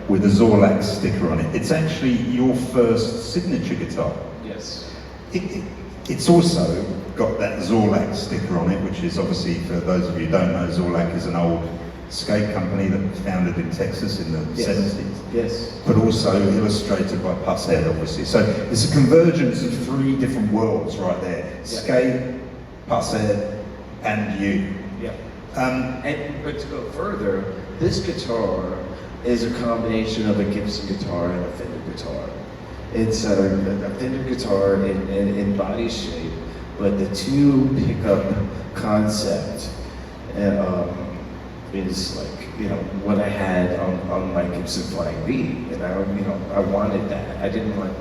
with a Zorlac sticker on it. It's actually your first signature guitar. Yes. It's also got that Zorlac sticker on it, which is obviously, for those of you who don't know, Zorlac is an old skate company that was founded in Texas in the 70s. Yes. But also illustrated by Pushead, obviously. So it's a convergence of three different worlds right there. Skate, Pushead, and you. Yeah. But to go further, this guitar is a combination of a Gibson guitar and a Fender guitar. It's a Fender guitar in body shape, but the two pickup concept is like, you know, what I had on my Gibson Flying V, and I wanted that. I didn't want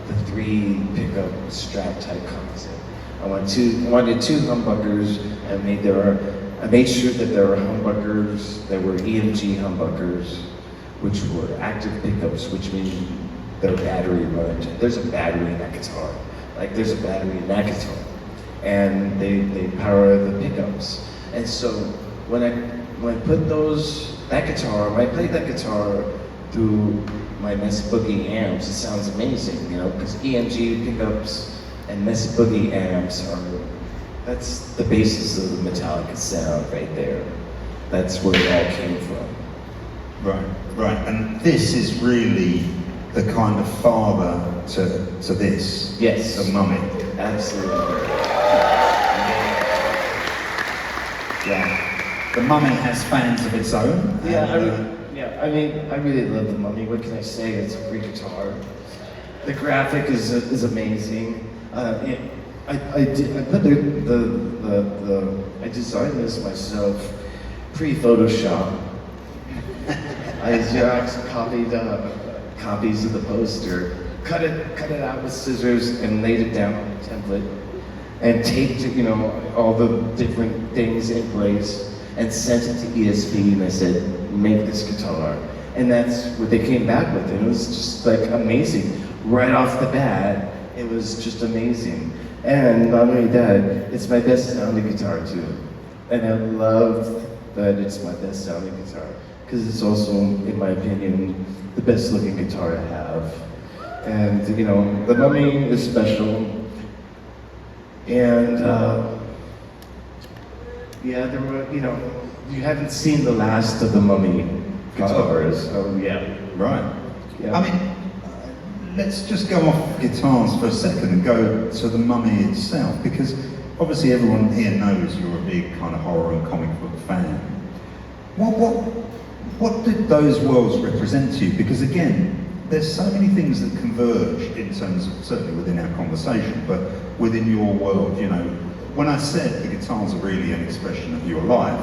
the three pickup strap type concept. I wanted two humbuckers. I made sure that there were humbuckers that were EMG humbuckers, which were active pickups, which means they're battery run. There's a battery in that guitar. Like there's a battery in that guitar, and they power the pickups. And so when I put that guitar, when I played that guitar through my Mesa Boogie amps, it sounds amazing, you know, because EMG pickups and Mesa Boogie amps that's the basis of the Metallica sound right there. That's where it all came from. Right. And this is really the kind of father to this. Yes. The Mummy. Absolutely. Yeah. The Mummy has fans of its own. I really love the Mummy. What can I say? It's a great guitar. The graphic is amazing. I designed this myself pre-Photoshop. I Xerox copies of the poster, cut it out with scissors, and laid it down on a template, and taped, you know, all the different things in place, and sent it to ESP, and I said, make this guitar. And that's what they came back with, and it was just like amazing. Right off the bat, it was just amazing. And not only that, it's my best sounding guitar too. And I love that it's my best sounding guitar, because it's also, in my opinion, the best looking guitar I have. And you know, the Mummy is special. And there were, you know, you haven't seen the last of the Mummy guitars. Oh yeah. Right. Yeah. I mean, let's just go off guitars for a second and go to the Mummy itself, because obviously everyone here knows you're a big kind of horror and comic book fan. What did those worlds represent to you? Because again, there's so many things that converge in terms of, certainly within our conversation, but within your world, you know, when I said the guitars are really an expression of your life,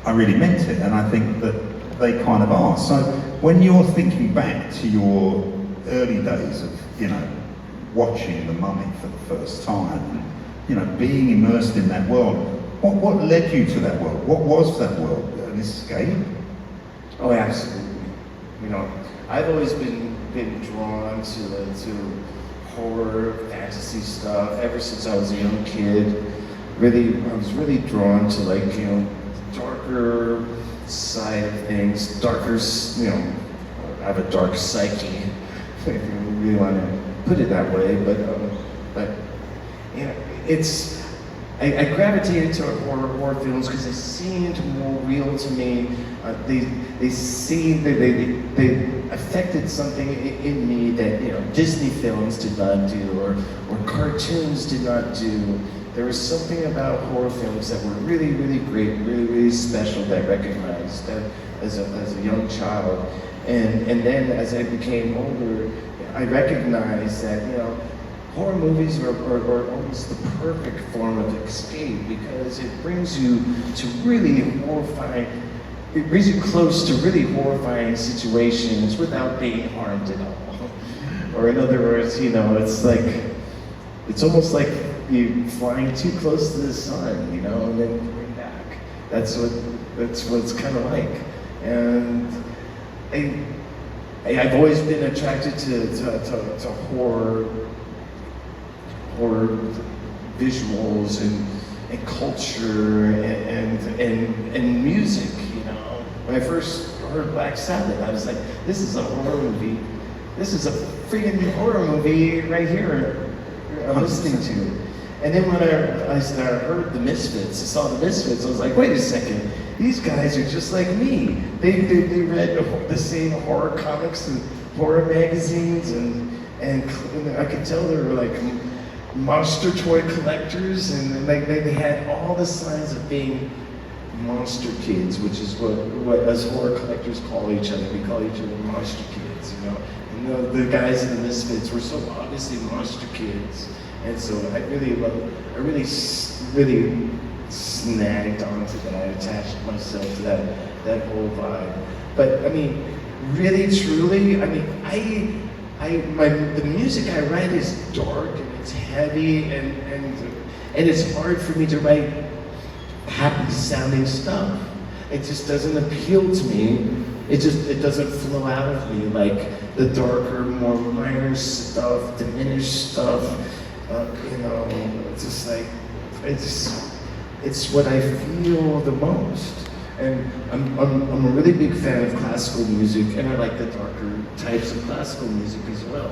I really meant it, and I think that they kind of are. So when you're thinking back to your early days of, you know, watching the Mummy for the first time, and, you know, being immersed in that world, what led you to that world? What was that world? An escape? Oh, absolutely. You know, I've always been drawn to horror, fantasy stuff ever since I was a young kid. I was really drawn to, like, you know, darker side of things, darker, you know, I have a dark psyche, if you really want to put it that way, but you know, I gravitated to horror films because they seemed more real to me. They seemed they affected something in me that Disney films did not do, or cartoons did not do. There was something about horror films that were really, really great, really, really special that I recognized as a young child. And then as I became older, I recognized that horror movies are almost the perfect form of escape because it brings you to really horrifying. It brings you close to really horrifying situations without being harmed at all. Or in other words, it's almost like you flying too close to the sun, and then coming back. That's what it's kind of like. And I've always been attracted to horror visuals and culture and music. When I first heard Black Sabbath, I was like, this is a horror movie. This is a freaking horror movie right here I'm listening to. And then when I heard the Misfits, I saw the Misfits, I was like, wait a second, these guys are just like me. They read the same horror comics and horror magazines, and I could tell they were like monster toy collectors, and they had all the signs of being monster kids, which is what us horror collectors call each other. We call each other monster kids, And the guys in the Misfits were so obviously monster kids. And so I really snagged onto that. I attached myself to that whole vibe. But I mean, really, truly, I mean, the music I write is dark and it's heavy and it's hard for me to write happy sounding stuff. It just doesn't appeal to me. It doesn't flow out of me like the darker, more minor stuff, diminished stuff. It's just like, it's what I feel the most. And I'm a really big fan of classical music, and I like the darker types of classical music as well.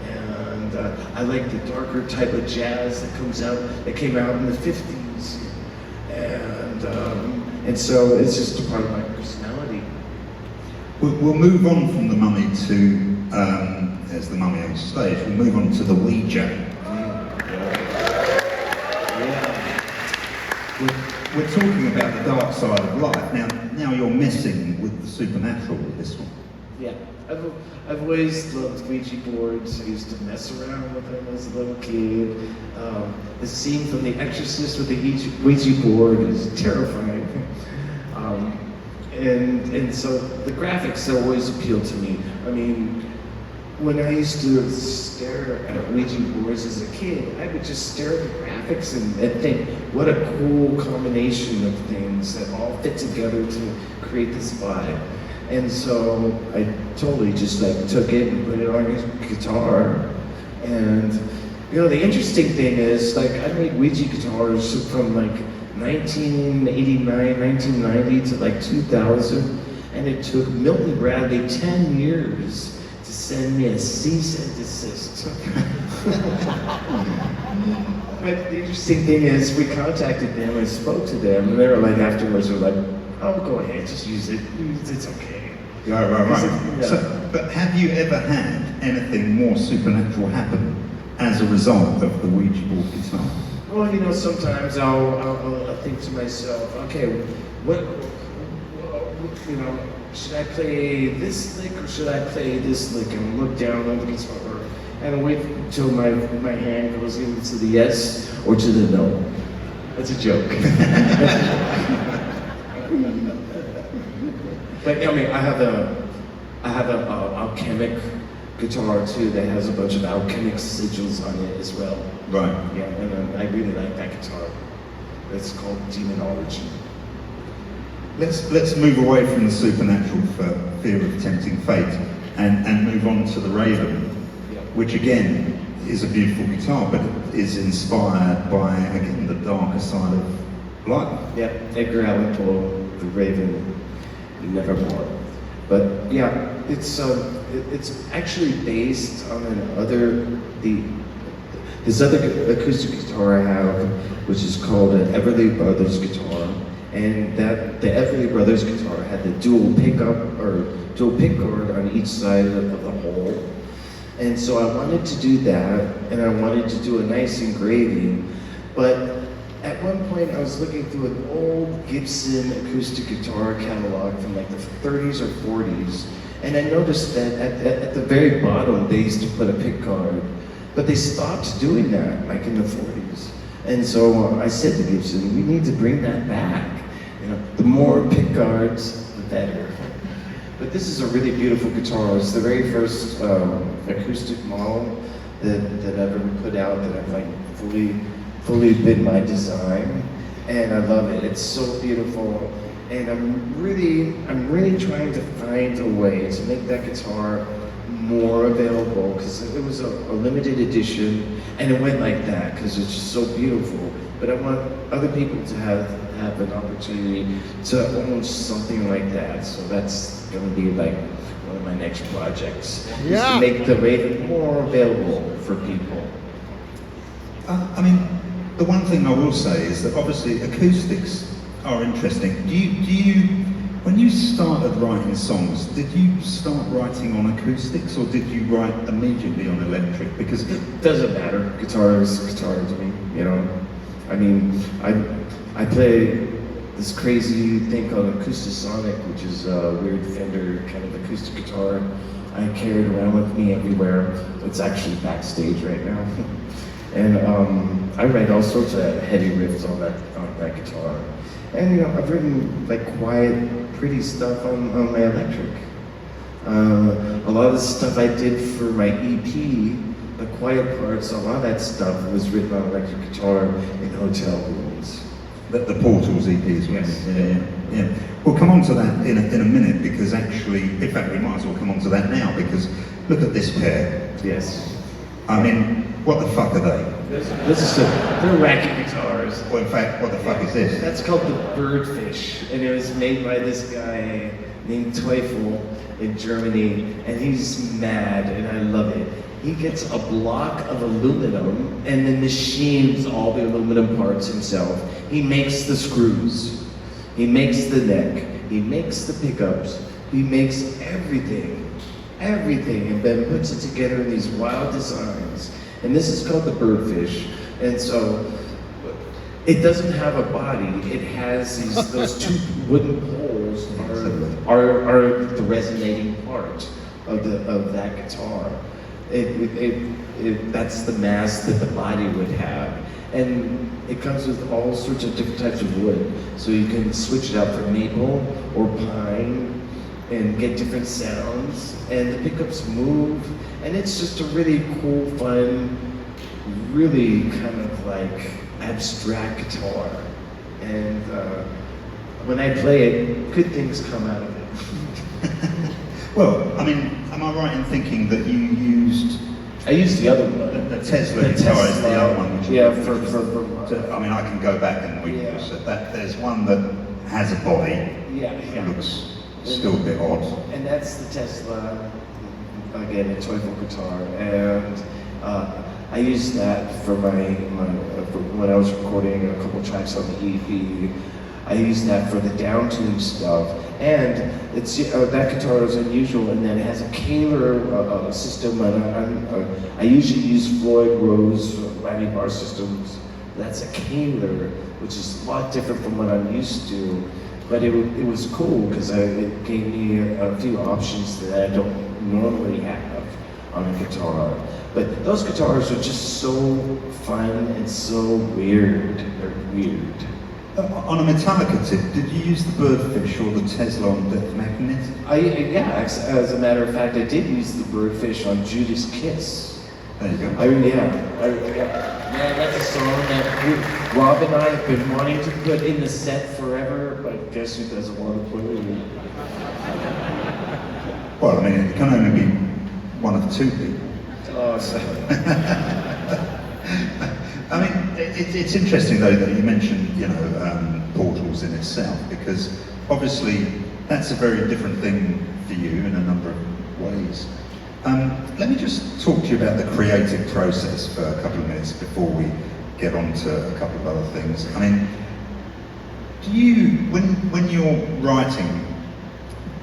And I like the darker type of jazz that came out in the 50s. And so it's just a part of my personality. We'll move on from the Mummy to, there's the Mummy on stage, we'll move on to the Ouija. We're talking about the dark side of life. Now you're messing with the supernatural with this one. Yeah, I've always loved Ouija boards. I used to mess around with them as a little kid. The scene from The Exorcist with the Ouija board is terrifying. And so the graphics always appealed to me. I mean, when I used to stare at Ouija boards as a kid, I would just stare at the graphics and think, what a cool combination of things that all fit together to create this vibe. And so I totally just took it and put it on a guitar. And the interesting thing is, I made Ouija guitars from 1989, 1990 to 2000, and it took Milton Bradley 10 years to send me a cease and desist. But the interesting thing is, we contacted them and spoke to them, and they were afterwards, they were like, oh, go ahead, just use it, it's okay. Right. Yeah. So, but have you ever had anything more supernatural happen as a result of the Ouija board guitar? Well, sometimes I'll think to myself, okay, should I play this lick or should I play this lick? And look down on the guitar and wait until my hand goes into the yes or to the no. That's a joke. But I have an alchemic guitar too that has a bunch of alchemic sigils on it as well. Right. Yeah, and I really like that guitar. It's called Demonology. Let's move away from the supernatural for fear of tempting fate and move on to the Raven, Yeah. which again is a beautiful guitar, but is inspired by, again, the darker side of life. Yeah, Edgar Allan Poe, The Raven, Nevermore. But yeah, it's actually based on the This other acoustic guitar I have, which is called an Everly Brothers guitar, and the Everly Brothers guitar had the dual pickguard on each side of the hole. And so I wanted to do that, and I wanted to do a nice engraving, but at one point I was looking through an old Gibson acoustic guitar catalog from like the 30s or 40s, and I noticed that at the very bottom they used to put a pickguard, but they stopped doing that like in the 40s. And so I said to Gibson, we need to bring that back. You know, the more pickguards, the better. But this is a really beautiful guitar. It's the very first acoustic model that I've ever put out that I've like fully been my design, and I love it. It's so beautiful, and I'm really trying to find a way to make that guitar more available, because it was a limited edition, and it went like that because it's just so beautiful. But I want other people to have an opportunity to own something like that. So that's going to be like one of my next projects, is to make the Raven more available for people. I mean, the one thing I will say is that obviously acoustics are interesting. Do you, when you started writing songs, did you start writing on acoustics or did you write immediately on electric? Because it doesn't matter. Guitar is guitar to me, you know. I mean, I play this crazy thing called Acoustasonic, which is a weird Fender kind of acoustic guitar. I carry it around with me everywhere. It's actually backstage right now. And I write all sorts of heavy riffs on that guitar. And you know, I've written like quiet, pretty stuff on my electric. A lot of the stuff I did for my EP, the quiet parts, a lot of that stuff was written on electric guitar in hotel rooms. The Portals EPs, yes. Yeah. We'll come on to that in a minute, because actually, in fact, we might as well come on to that now, because look at this pair. Yes. I mean, what the fuck are they? They're wacky guitars. Well, in fact, what the fuck is this? That's called the Birdfish, and it was made by this guy named Teufel in Germany, and he's mad, and I love it. He gets a block of aluminum and then machines all the aluminum parts himself. He makes the screws, he makes the neck, he makes the pickups, he makes everything, and then puts it together in these wild designs. And this is called the Birdfish. And so it doesn't have a body. It has those two wooden poles are the resonating part of that guitar. That's the mass that the body would have. And it comes with all sorts of different types of wood. So you can switch it out for maple or pine and get different sounds. And the pickups move. And it's just a really cool, fun, really kind of like abstract guitar. And when I play it, good things come out of it. Well, I mean, am I right in thinking that you used... I used the other one. The Tesla guitar is the other one. Which I mean, I can go back and we can just say that there's one that has a body. It looks still a bit odd. And that's the Tesla, again, a Teufel guitar. And I used that for for when I was recording a couple tracks on the EP. I used that for the down-tuned stuff. And it's that guitar is unusual in that it has a Kahler system. I usually use Floyd Rose whammy bar systems. That's a Kahler, which is a lot different from what I'm used to. But it was cool because it gave me a few options that I don't normally have on a guitar. But those guitars are just so fun and so weird. They're weird. On a Metallica tip, did you use the Birdfish or the Tesla on Death Magnet? As a matter of fact, I did use the Birdfish on Judas Kiss. There you go. That's a song that Rob and I have been wanting to put in the set forever, but guess who doesn't want to play it? Well, I mean, it can only be one of two people. Oh, so. I mean, it's interesting though that you mentioned, Portals in itself, because obviously that's a very different thing for you in a number of ways. Let me just talk to you about the creative process for a couple of minutes before we get on to a couple of other things. I mean, do you, when you're writing,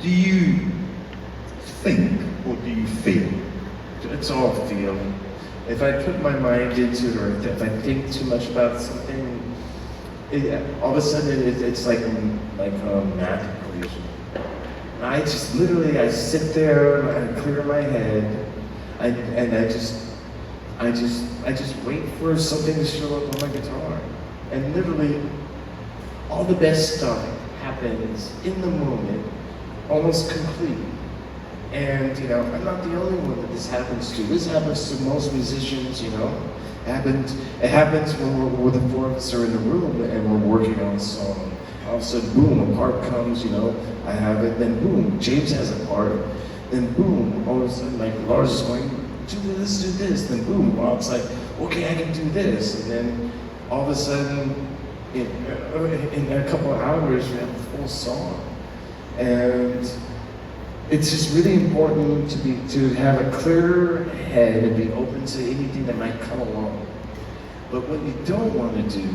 do you think or do you feel? It's all feel. If I put my mind into it, or if I think too much about something, all of a sudden it's like a math equation. I just literally, I sit there and I clear my head, and I just wait for something to show up on my guitar. And literally, all the best stuff happens in the moment, almost complete. And you know, I'm not the only one that this happens to. This happens to most musicians, you know. It happens when the four of us are in the room and we're working on a song. All of a sudden, boom, a part comes, you know, I have it, then boom, James has a part, then boom, all of a sudden, like, Lars is going, do this, then boom, Bob's like, okay, I can do this, and then all of a sudden, in a couple of hours, we have a full song. And it's just really important to have a clear head and be open to anything that might come along. But what you don't want to do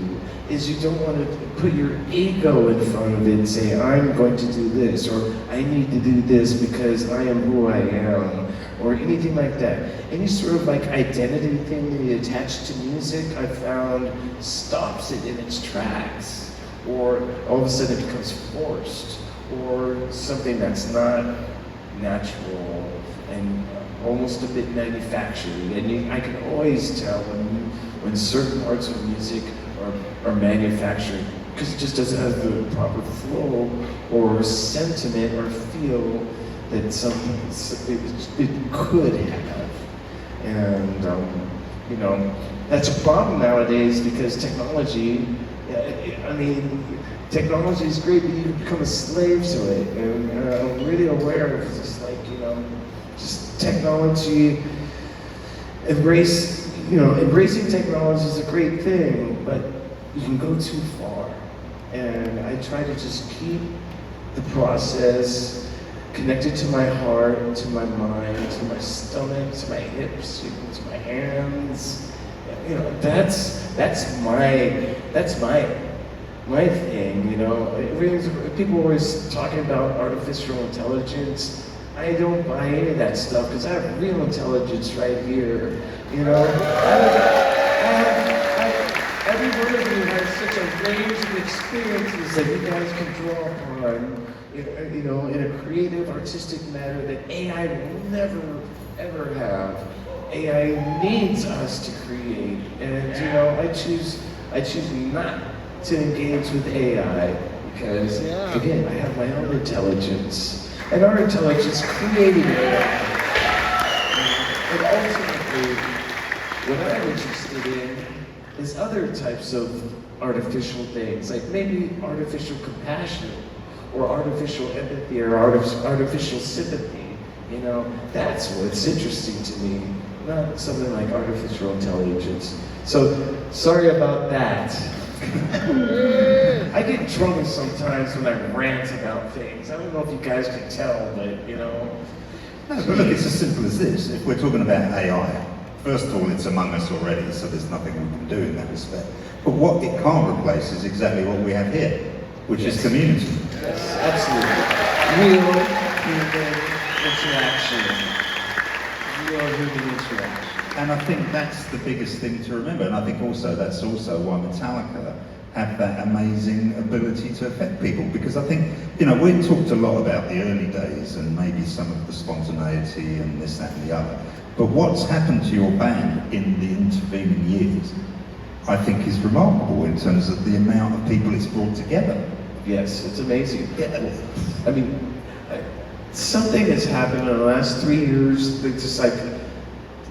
is you don't want to put your ego in front of it and say, I'm going to do this, or I need to do this because I am who I am, or anything like that. Any sort of like identity thing that you attach to music, I found stops it in its tracks, or all of a sudden it becomes forced, or something that's not natural and almost a bit manufactured. And I can always tell when certain parts of music are manufactured, because it just doesn't have the proper flow or sentiment or feel that something it could have. And you know, that's a problem nowadays because technology, I mean, technology is great, but you become a slave to it. And I'm really aware of just like, you know, just technology, embracing technology is a great thing, but you can go too far. And I try to just keep the process connected to my heart, to my mind, to my stomach, to my hips, to my hands. You know, that's my thing, you know. People are always talking about artificial intelligence. I don't buy any of that stuff because I have real intelligence right here, you know. Every one of you has such a range of experiences that you guys can draw upon, you know, in a creative, artistic manner that AI will never, ever have. AI needs us to create, and you know, I choose not to engage with AI because, again, I have my own intelligence, and our intelligence creating AI. And ultimately, what I'm interested in is other types of artificial things, like maybe artificial compassion, or artificial empathy, or artificial sympathy. You know, that's what's interesting to me, not something like artificial intelligence. So, sorry about that. I get in trouble sometimes when I rant about things. I don't know if you guys can tell, but you know. No, but look, it's as simple as this. If we're talking about AI, first of all, it's among us already, so there's nothing we can do in that respect. But what it can't replace is exactly what we have here, which is community. Yes, absolutely. Real human interaction. And I think that's the biggest thing to remember. And I think that's also why Metallica have that amazing ability to affect people. Because I think, you know, we talked a lot about the early days and maybe some of the spontaneity and this, that and the other. But what's happened to your band in the intervening years, I think is remarkable in terms of the amount of people it's brought together. Yes, it's amazing. Yeah. I mean, something has happened in the last 3 years that's just like,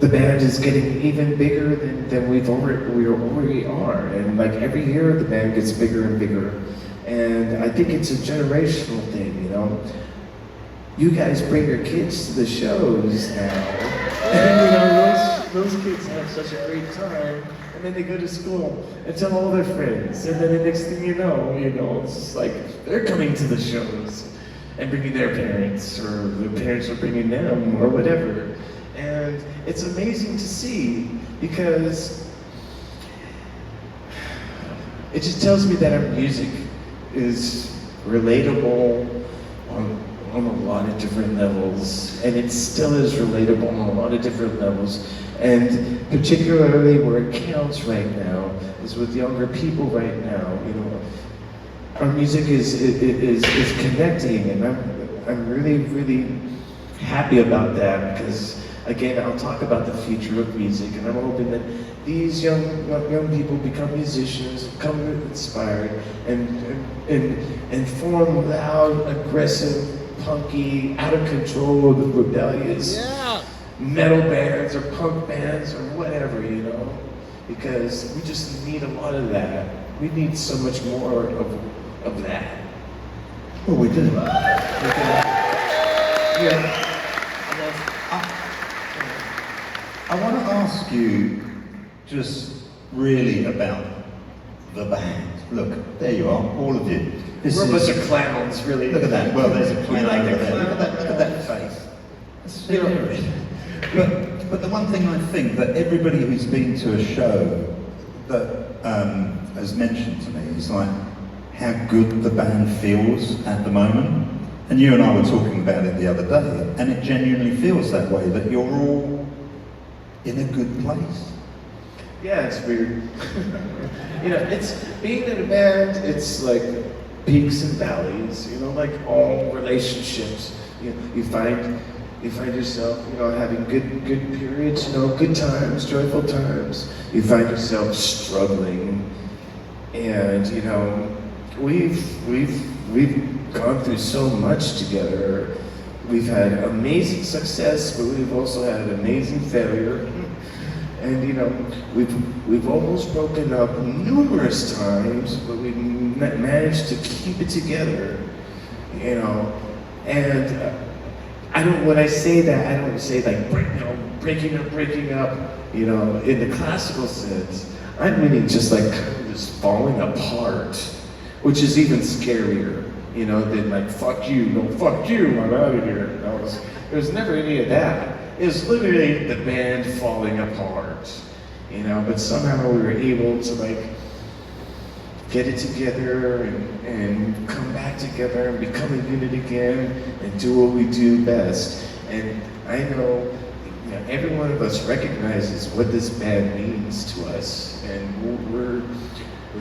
the band is getting even bigger than we already are. And like every year the band gets bigger and bigger. And I think it's a generational thing, you know. You guys bring your kids to the shows now. And you know, those kids have such a great time. And then they go to school and tell all their friends. And then the next thing you know, it's just like they're coming to the shows and bringing their parents, or the parents are bringing them, or whatever. And it's amazing to see because it just tells me that our music is relatable on a lot of different levels, and it still is relatable on a lot of different levels. And particularly where it counts right now is with younger people right now. You know, our music is connecting, and I'm really happy about that because again, I'll talk about the future of music, and I'm hoping that these young people become musicians, become inspired, and form loud, aggressive, punky, out of control, rebellious metal bands or punk bands or whatever, you know, because we just need a lot of that. We need so much more of that. Well, we do. Yeah. I want to ask you just really about the band. Look, there you are, all of you. We're a bunch of clowns, really. Look at that. Well, there's a clown like over the there. Look clown. at that face. That's hilarious. But the one thing I think that everybody who's been to a show that has mentioned to me is like how good the band feels at the moment. And you and I were talking about it the other day, and it genuinely feels that way, that you're all in a good place. Yeah, it's weird. You know, it's being in a band, it's like peaks and valleys, you know, like all relationships. You find yourself, you know, having good periods, you know, good times, joyful times. You find yourself struggling, and you know, we've gone through so much together. We've had amazing success, but we've also had amazing failure. And you know, we've almost broken up numerous times, but we've managed to keep it together. You know, and when I say that, I don't say like breaking up. You know, in the classical sense, I'm meaning just like kind of just falling apart, which is even scarier. You know, than like fuck you, no fuck you, I'm out of here. No, there was never any of that. It was literally the band falling apart, you know, but somehow we were able to like get it together and come back together and become a unit again and do what we do best. And I know, you know, every one of us recognizes what this band means to us, and we're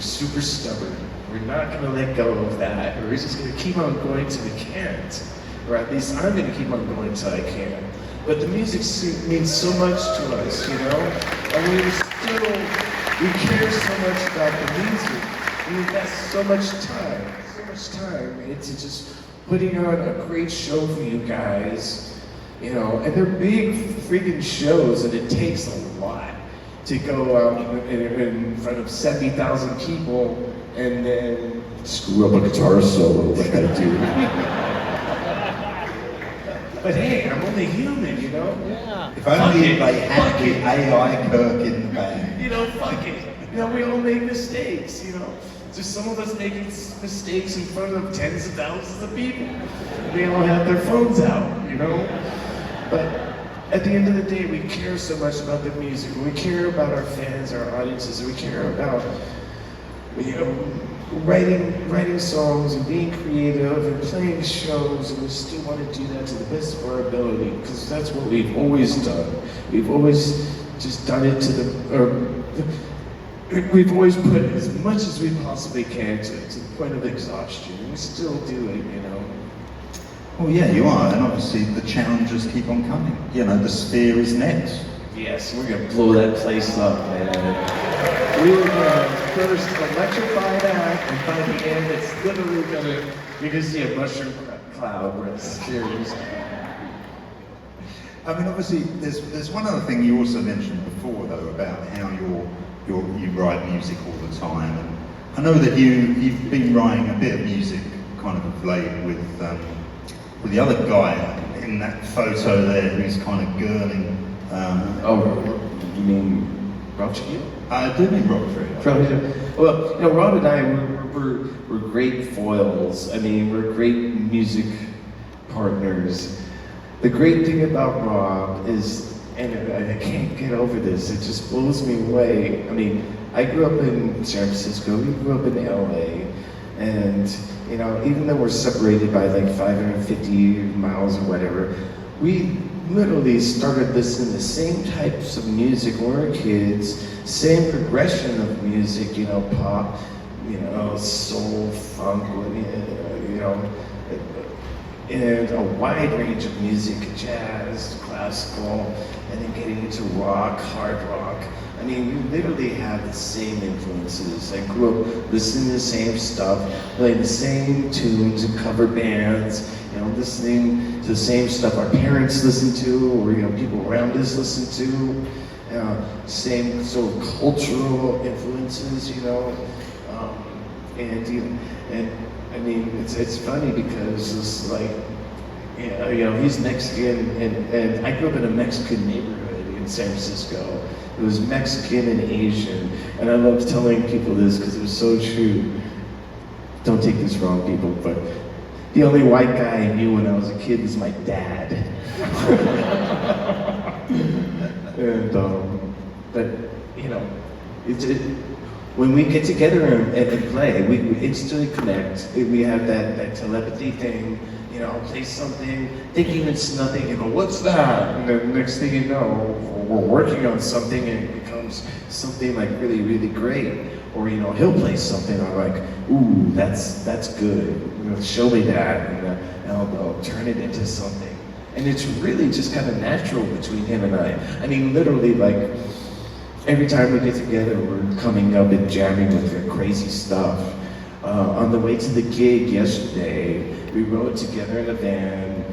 super stubborn. We're not gonna let go of that. We're just gonna keep on going till we can't, or at least I'm gonna keep on going till I can. But the music means so much to us, you know? And we care so much about the music. We invest so much time into just putting on a great show for you guys, you know? And they're big freaking shows, and it takes a lot to go out in front of 70,000 people and then screw up a guitar solo like I do. But hey, I'm only human, you know? Yeah. If only they had the AI Kirk in the band. You know, fuck it. You know, we all make mistakes, you know? Just some of us making mistakes in front of tens of thousands of people. They all have their phones out, you know? But at the end of the day, we care so much about the music. We care about our fans, our audiences. We care about, you know, writing songs and being creative and playing shows, and we still want to do that to the best of our ability, because that's what we've always done. We've always just done it we've always put as much as we possibly can to the point of exhaustion, and we still do it, you know. Well, yeah, you are, and obviously the challenges keep on coming. You know, the Sphere is next. Yes, we're gonna blow that place up, man. We were gonna first electrify that, and by the end, it's literally you're gonna see a mushroom cloud where it's serious. I mean, obviously, there's one other thing you also mentioned before, though, about how you write music all the time. And I know that you've been writing a bit of music kind of late with the other guy in that photo there who's kind of gurning. You mean Rob Trujillo? I do mean Rob Trujillo. Well, you know, Rob and I, we're great foils. I mean, we're great music partners. The great thing about Rob is and I can't get over this. It just blows me away. I mean, I grew up in San Francisco, we grew up in LA, and you know, even though we're separated by like 550 miles or whatever, we literally started listening to the same types of music when we were kids, same progression of music, you know, pop, you know, soul, funk, you know, and a wide range of music, jazz, classical, and then getting into rock, hard rock. I mean, we literally have the same influences. I grew up listening to the same stuff, playing the same tunes and cover bands, you know, listening to the same stuff our parents listened to, or, you know, people around us listened to. Same sort of cultural influences, you know. And I mean, it's funny because it's like, you know, he's Mexican, and I grew up in a Mexican neighborhood in San Francisco. It was Mexican and Asian, and I love telling people this because it was so true. Don't take this wrong, people, but the only white guy I knew when I was a kid was my dad. And but you know, when we get together and play, we instantly connect. We have that telepathy thing. You know, I'll play something, thinking it's nothing, you go, what's that? And the next thing you know, we're working on something and it becomes something like really, really great. Or, you know, he'll play something, I'm like, ooh, that's good. You know, show me that, and I'll turn it into something. And it's really just kind of natural between him and I. I mean, literally, like, every time we get together, we're coming up and jamming with crazy stuff. On the way to the gig yesterday, we rode together in a van,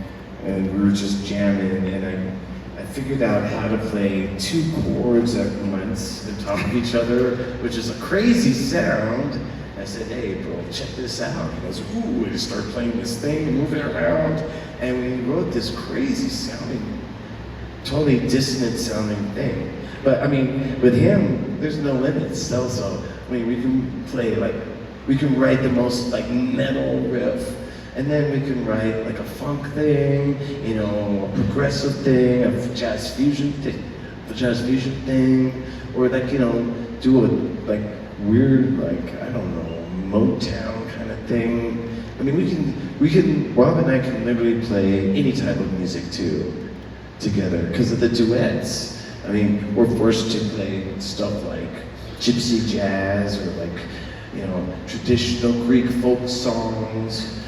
and we were just jamming, and I figured out how to play 2 chords at once on top of each other, which is a crazy sound. I said, hey, bro, check this out. He goes, ooh, and start playing this thing, moving around, and we wrote this crazy sounding, totally dissonant sounding thing. But I mean, with him, there's no limits also. I mean, we can play like, we can write the most like metal riff, and then we can write like a funk thing, you know, a progressive thing, a jazz fusion thing, or like, you know, do a like weird, like, I don't know, Motown kind of thing. I mean, we can, Rob and I can literally play any type of music too, together, because of the duets. I mean, we're forced to play stuff like gypsy jazz, or like, you know, traditional Greek folk songs,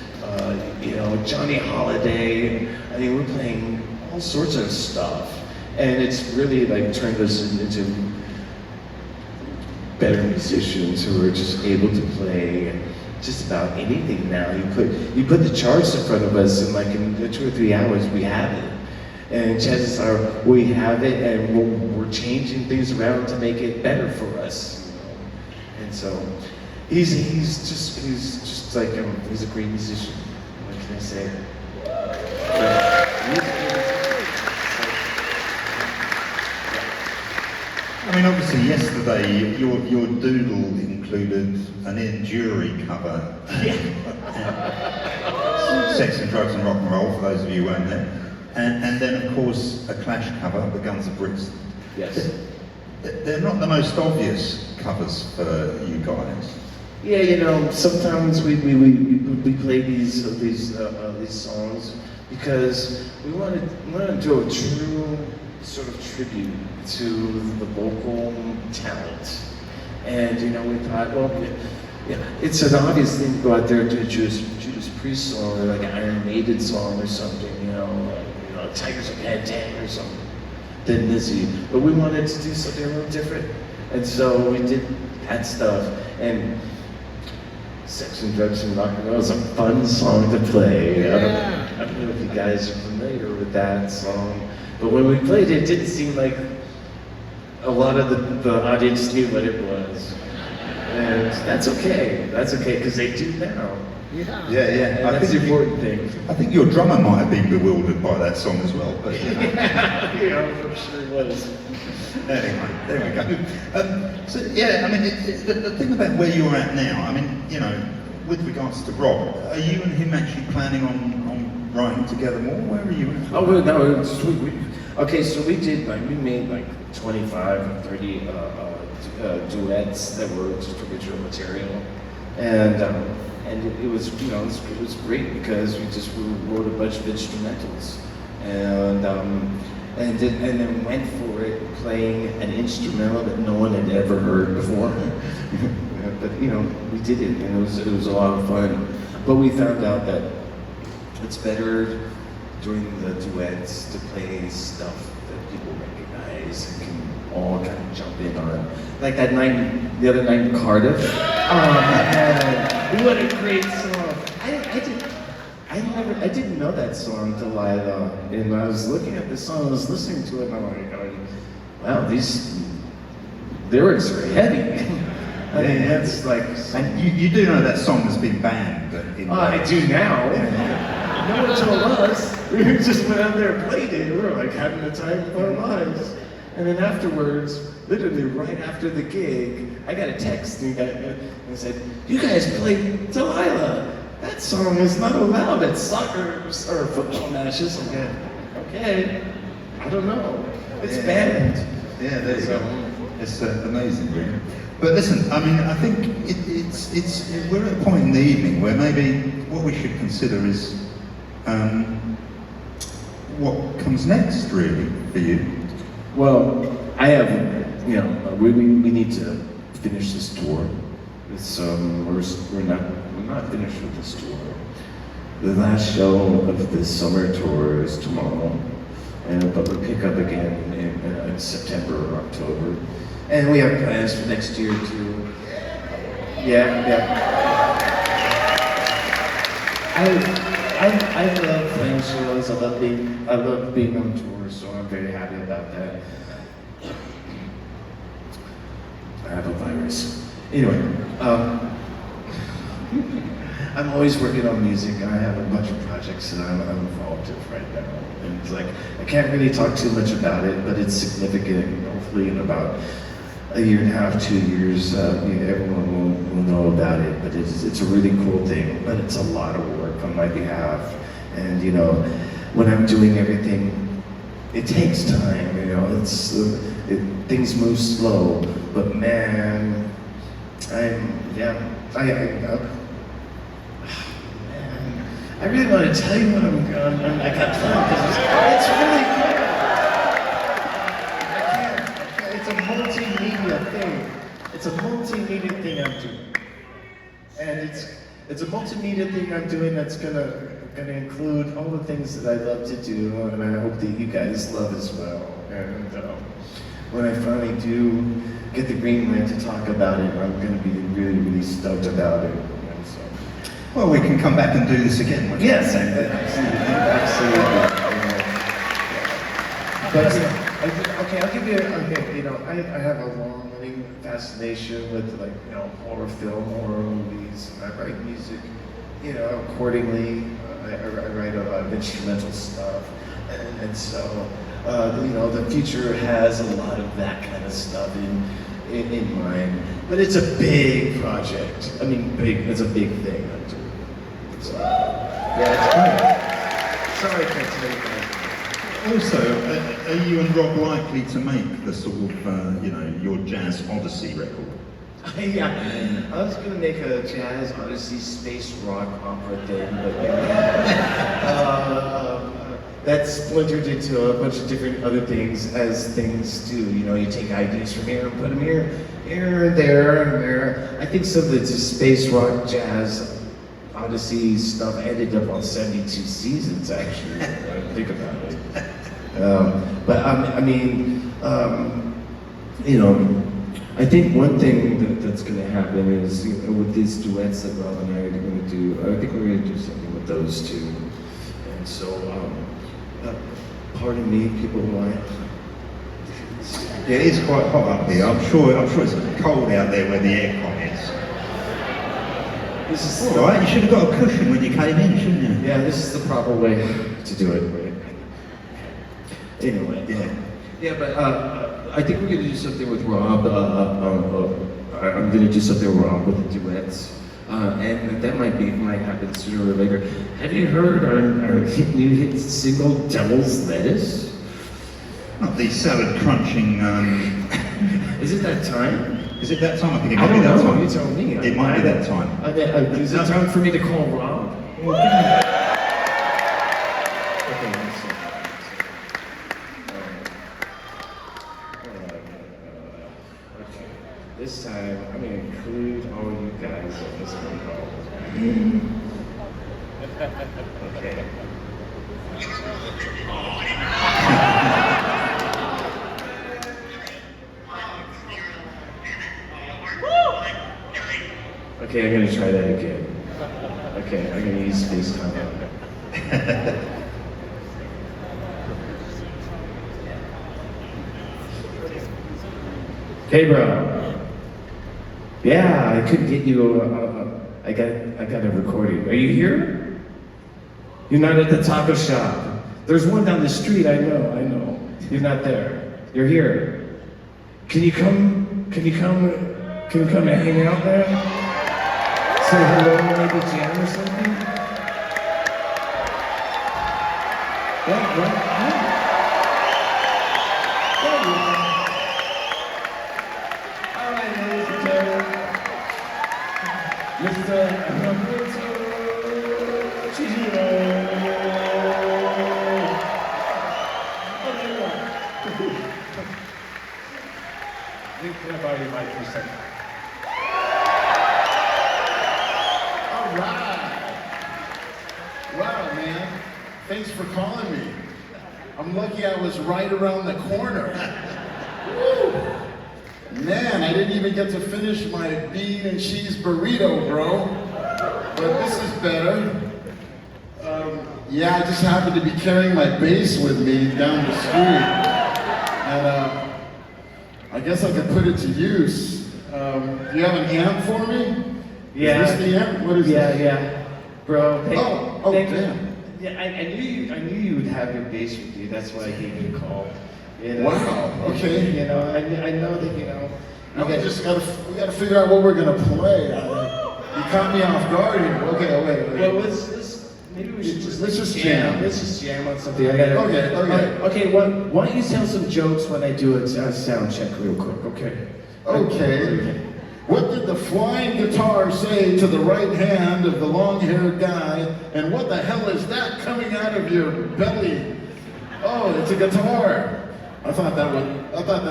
you know, Johnny Holiday. I mean, we're playing all sorts of stuff. And it's really like turned us into better musicians who are just able to play just about anything now. You put the charts in front of us, and like in 2 or 3 hours, we have it. And chances are we have it, and we're changing things around to make it better for us. You know? And so he's just like he's a great musician. What can I say? I mean, obviously, yesterday your doodle included an Ian Jury cover, Sex and Drugs and Rock and Roll, for those of you who weren't there. And then, of course, a Clash cover, The Guns of Brixton. Yes. They're not the most obvious covers for you guys. Yeah, you know, sometimes we play these songs because we want to do a true sort of tribute to the vocal talent. And you know, we thought, well, yeah, it's an obvious thing to go out there and do a Judas Priest song, or like an Iron Maiden song or something, you know, Tigers of Pantang or something, than Lizzie. But we wanted to do something a little different. And so we did that stuff. And Sex and Drugs and Rock and Roll is a fun song to play. Yeah. I don't know if you guys are familiar with that song. But when we played it, it didn't seem like a lot of the audience knew what it was. And that's okay. That's okay, because they do now. Yeah. Yeah. And that's the important thing. I think your drummer might have been bewildered by that song as well. But Yeah, I'm sure it was. anyway, there we go. So yeah, I mean, the thing about where you're at now, I mean, you know, with regards to Rob, are you and him actually planning on writing together more? Where are you at? Oh, well, no, Okay, so we made like 25 or 30 duets that were just original material, and it was, you know, it was great because we wrote a bunch of instrumentals, and then went for it playing an instrumental that no one had ever heard before. But you know, we did it, and it was a lot of fun. But we found out that it's better during the duets to play stuff that people recognize and can all kind of jump in on. Like that night, the other night in Cardiff. Oh man, what a great song! I didn't know that song till and I was looking at this song, I was listening to it, and I'm like, wow, these lyrics are heavy. I mean, that's like. And you do know that song has been banned. I do now. No one told us. We just went out there and played it. We were like having the time of our lives. And then afterwards, literally right after the gig, I got a text and said, "You guys played Delilah. That song is not allowed at soccer or football matches." Again, okay, I don't know. It's banned. Yeah, there you go. It's amazing, really. But listen, I mean, I think we're at a point in the evening where maybe what we should consider is what comes next, really, for you. Well, I have, you know, we need to finish this tour. It's we're not finished with this tour. The last show of this summer tour is tomorrow, but we'll pick up again in September or October. And we have plans for next year too. Yeah. I love playing shows. I love being on tour, so I'm very happy about that. I have a virus. Anyway, I'm always working on music, and I have a bunch of projects that I'm involved in right now. And it's like, I can't really talk too much about it, but it's significant. Hopefully in about a year and a half, 2 years, everyone will know about it. But it's a really cool thing, but it's a lot of work on my behalf. And you know, when I'm doing everything, it takes time. You know, things move slow. But man, I really want to tell you what I got planned because it's really good. I can't. It's a multimedia thing. It's a multimedia thing I'm doing, and it's a multimedia thing I'm doing that's gonna include all the things that I love to do, and I hope that you guys love as well. And when I finally do get the green light to talk about it, I'm gonna be really, really stoked about it. Well, we can come back and do this again. Yes, absolutely. But okay, I'll give you. Okay, you know, I have a long-running fascination with horror film, horror movies, and I write music. You know, accordingly, I write a lot of instrumental stuff, and so the future has a lot of that kind of stuff in mind. But it's a big project. I mean, it's a big thing. So, yeah, it's great. Sorry, I can't tell you that. Also, are you and Rob likely to make the sort of, your Jazz Odyssey record? Yeah, I was gonna make a Jazz Odyssey space rock opera thing, but that splintered into a bunch of different other things, as things do. You know, you take ideas from here and put them here, and there. I think some of the space rock jazz Odyssey stuff ended up on 72 seasons, actually, when I think about it. I think one thing that's going to happen is, with these duets that Rob and I are going to do, I think we're going to do something with those two. And so, pardon me, people want. Yeah, it is quite hot up here. I'm sure it's cold out there where the aircon is. This is all right. You should have got a cushion when you came in, shouldn't you? Yeah, this is the proper way to do it. Right? Anyway, yeah, but I think we're going to do something with Rob. I'm going to do something with Rob with the duets, and that might happen sooner or later. Have you heard our new hit single, "Devil's Lettuce"? Not the salad crunching. Is it that time? Is it that time? I think it I might be don't that know. time. You tell me. It might be that time. Is it time for me to call Rob? Okay, let's see. Okay. This time, I'm gonna include all you guys in this phone call. Okay. Okay, I'm gonna try that again. Okay, I'm gonna use FaceTime. Hey, bro. Yeah, I couldn't get you. I got a recording. Are you here? You're not at the taco shop. There's one down the street. I know. You're not there. You're here. Can you come? Can you come and hang out there? Say hello, maybe jam or something? Yeah, right? Yeah, all right, ladies and gentlemen. Mr. Roberto Chihiro. Can I borrow your mic for a second? All right. Wow, man. Thanks for calling me. I'm lucky I was right around the corner. Woo. Man, I didn't even get to finish my bean and cheese burrito, bro. But this is better. Yeah, I just happened to be carrying my bass with me down the street. And I guess I could put it to use. Do you have an amp for me? Yeah. Is this the amp? What is this? Yeah. Bro, thank you. damn. Yeah, I knew you would have your bass with you. That's why I gave you a call. You know? Wow, okay. You know, I know that, you know. Now we gotta figure out what we're gonna play. You caught me off guard here. Okay, wait. Well, maybe we should Let's just jam. Let's just jam on something. Okay. Okay, why don't you tell some jokes when I do a sound check real quick, okay? Okay. What did the flying guitar say to the right hand of the long-haired guy? And what the hell is that coming out of your belly? Oh, it's a guitar. I thought that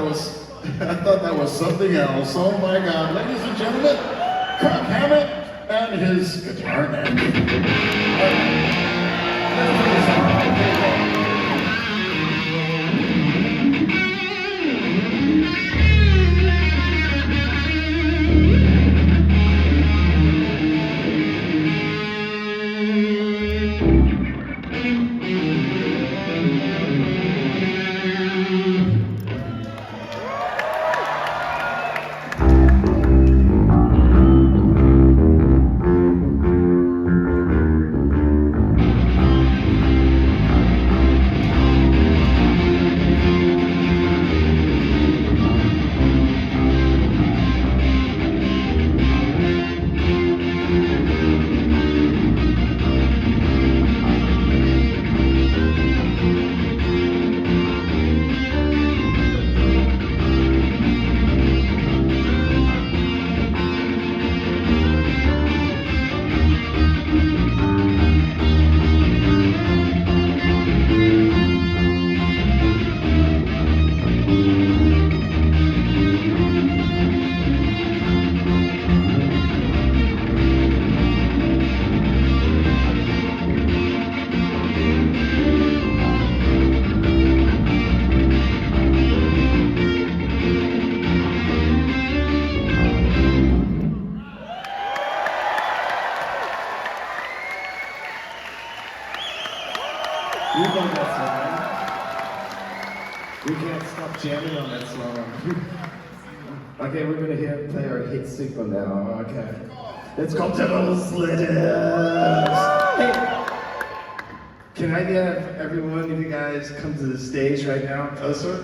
was something else. Oh my God, ladies and gentlemen, Kirk Hammett and his guitar man. Let's put this on. You know that song. We can't stop jamming on that song. Okay, we're gonna play our hit single now. Okay. It's called Devil's Letters. Hey, can I get everyone of you guys come to the stage right now, closer?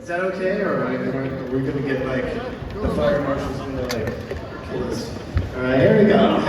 Is that okay, or are we gonna get like the fire marshals gonna like kill us? All right, here we go.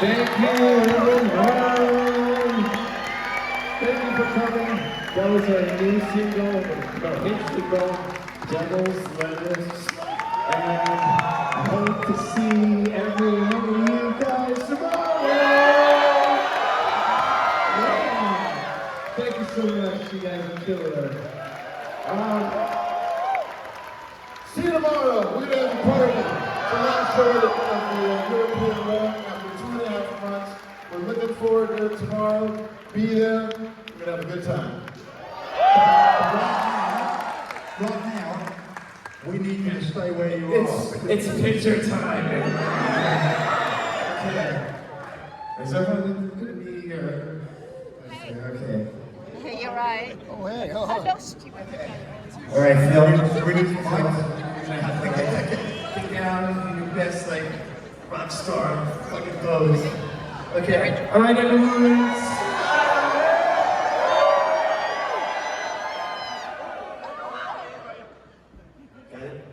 Thank you, everyone. Thank you for coming. That was our new single, our hit single, Devil's Lettuce. And I hope to see every one of you guys tomorrow. Yeah. Thank you so much. You guys are killing us. See you tomorrow. We're going to have a party. It's the last show of the European run after 2.5 months. We're looking forward to it tomorrow. Be there. We're going to have a good time. Right now, we need you to stay where you are. It's picture time. Okay. Is everyone going to be okay. You're right. Oh, hey. I lost you. All right, Phil. We need to find Get down, your best like rock star fucking pose. Okay. All right, everyone. Got it?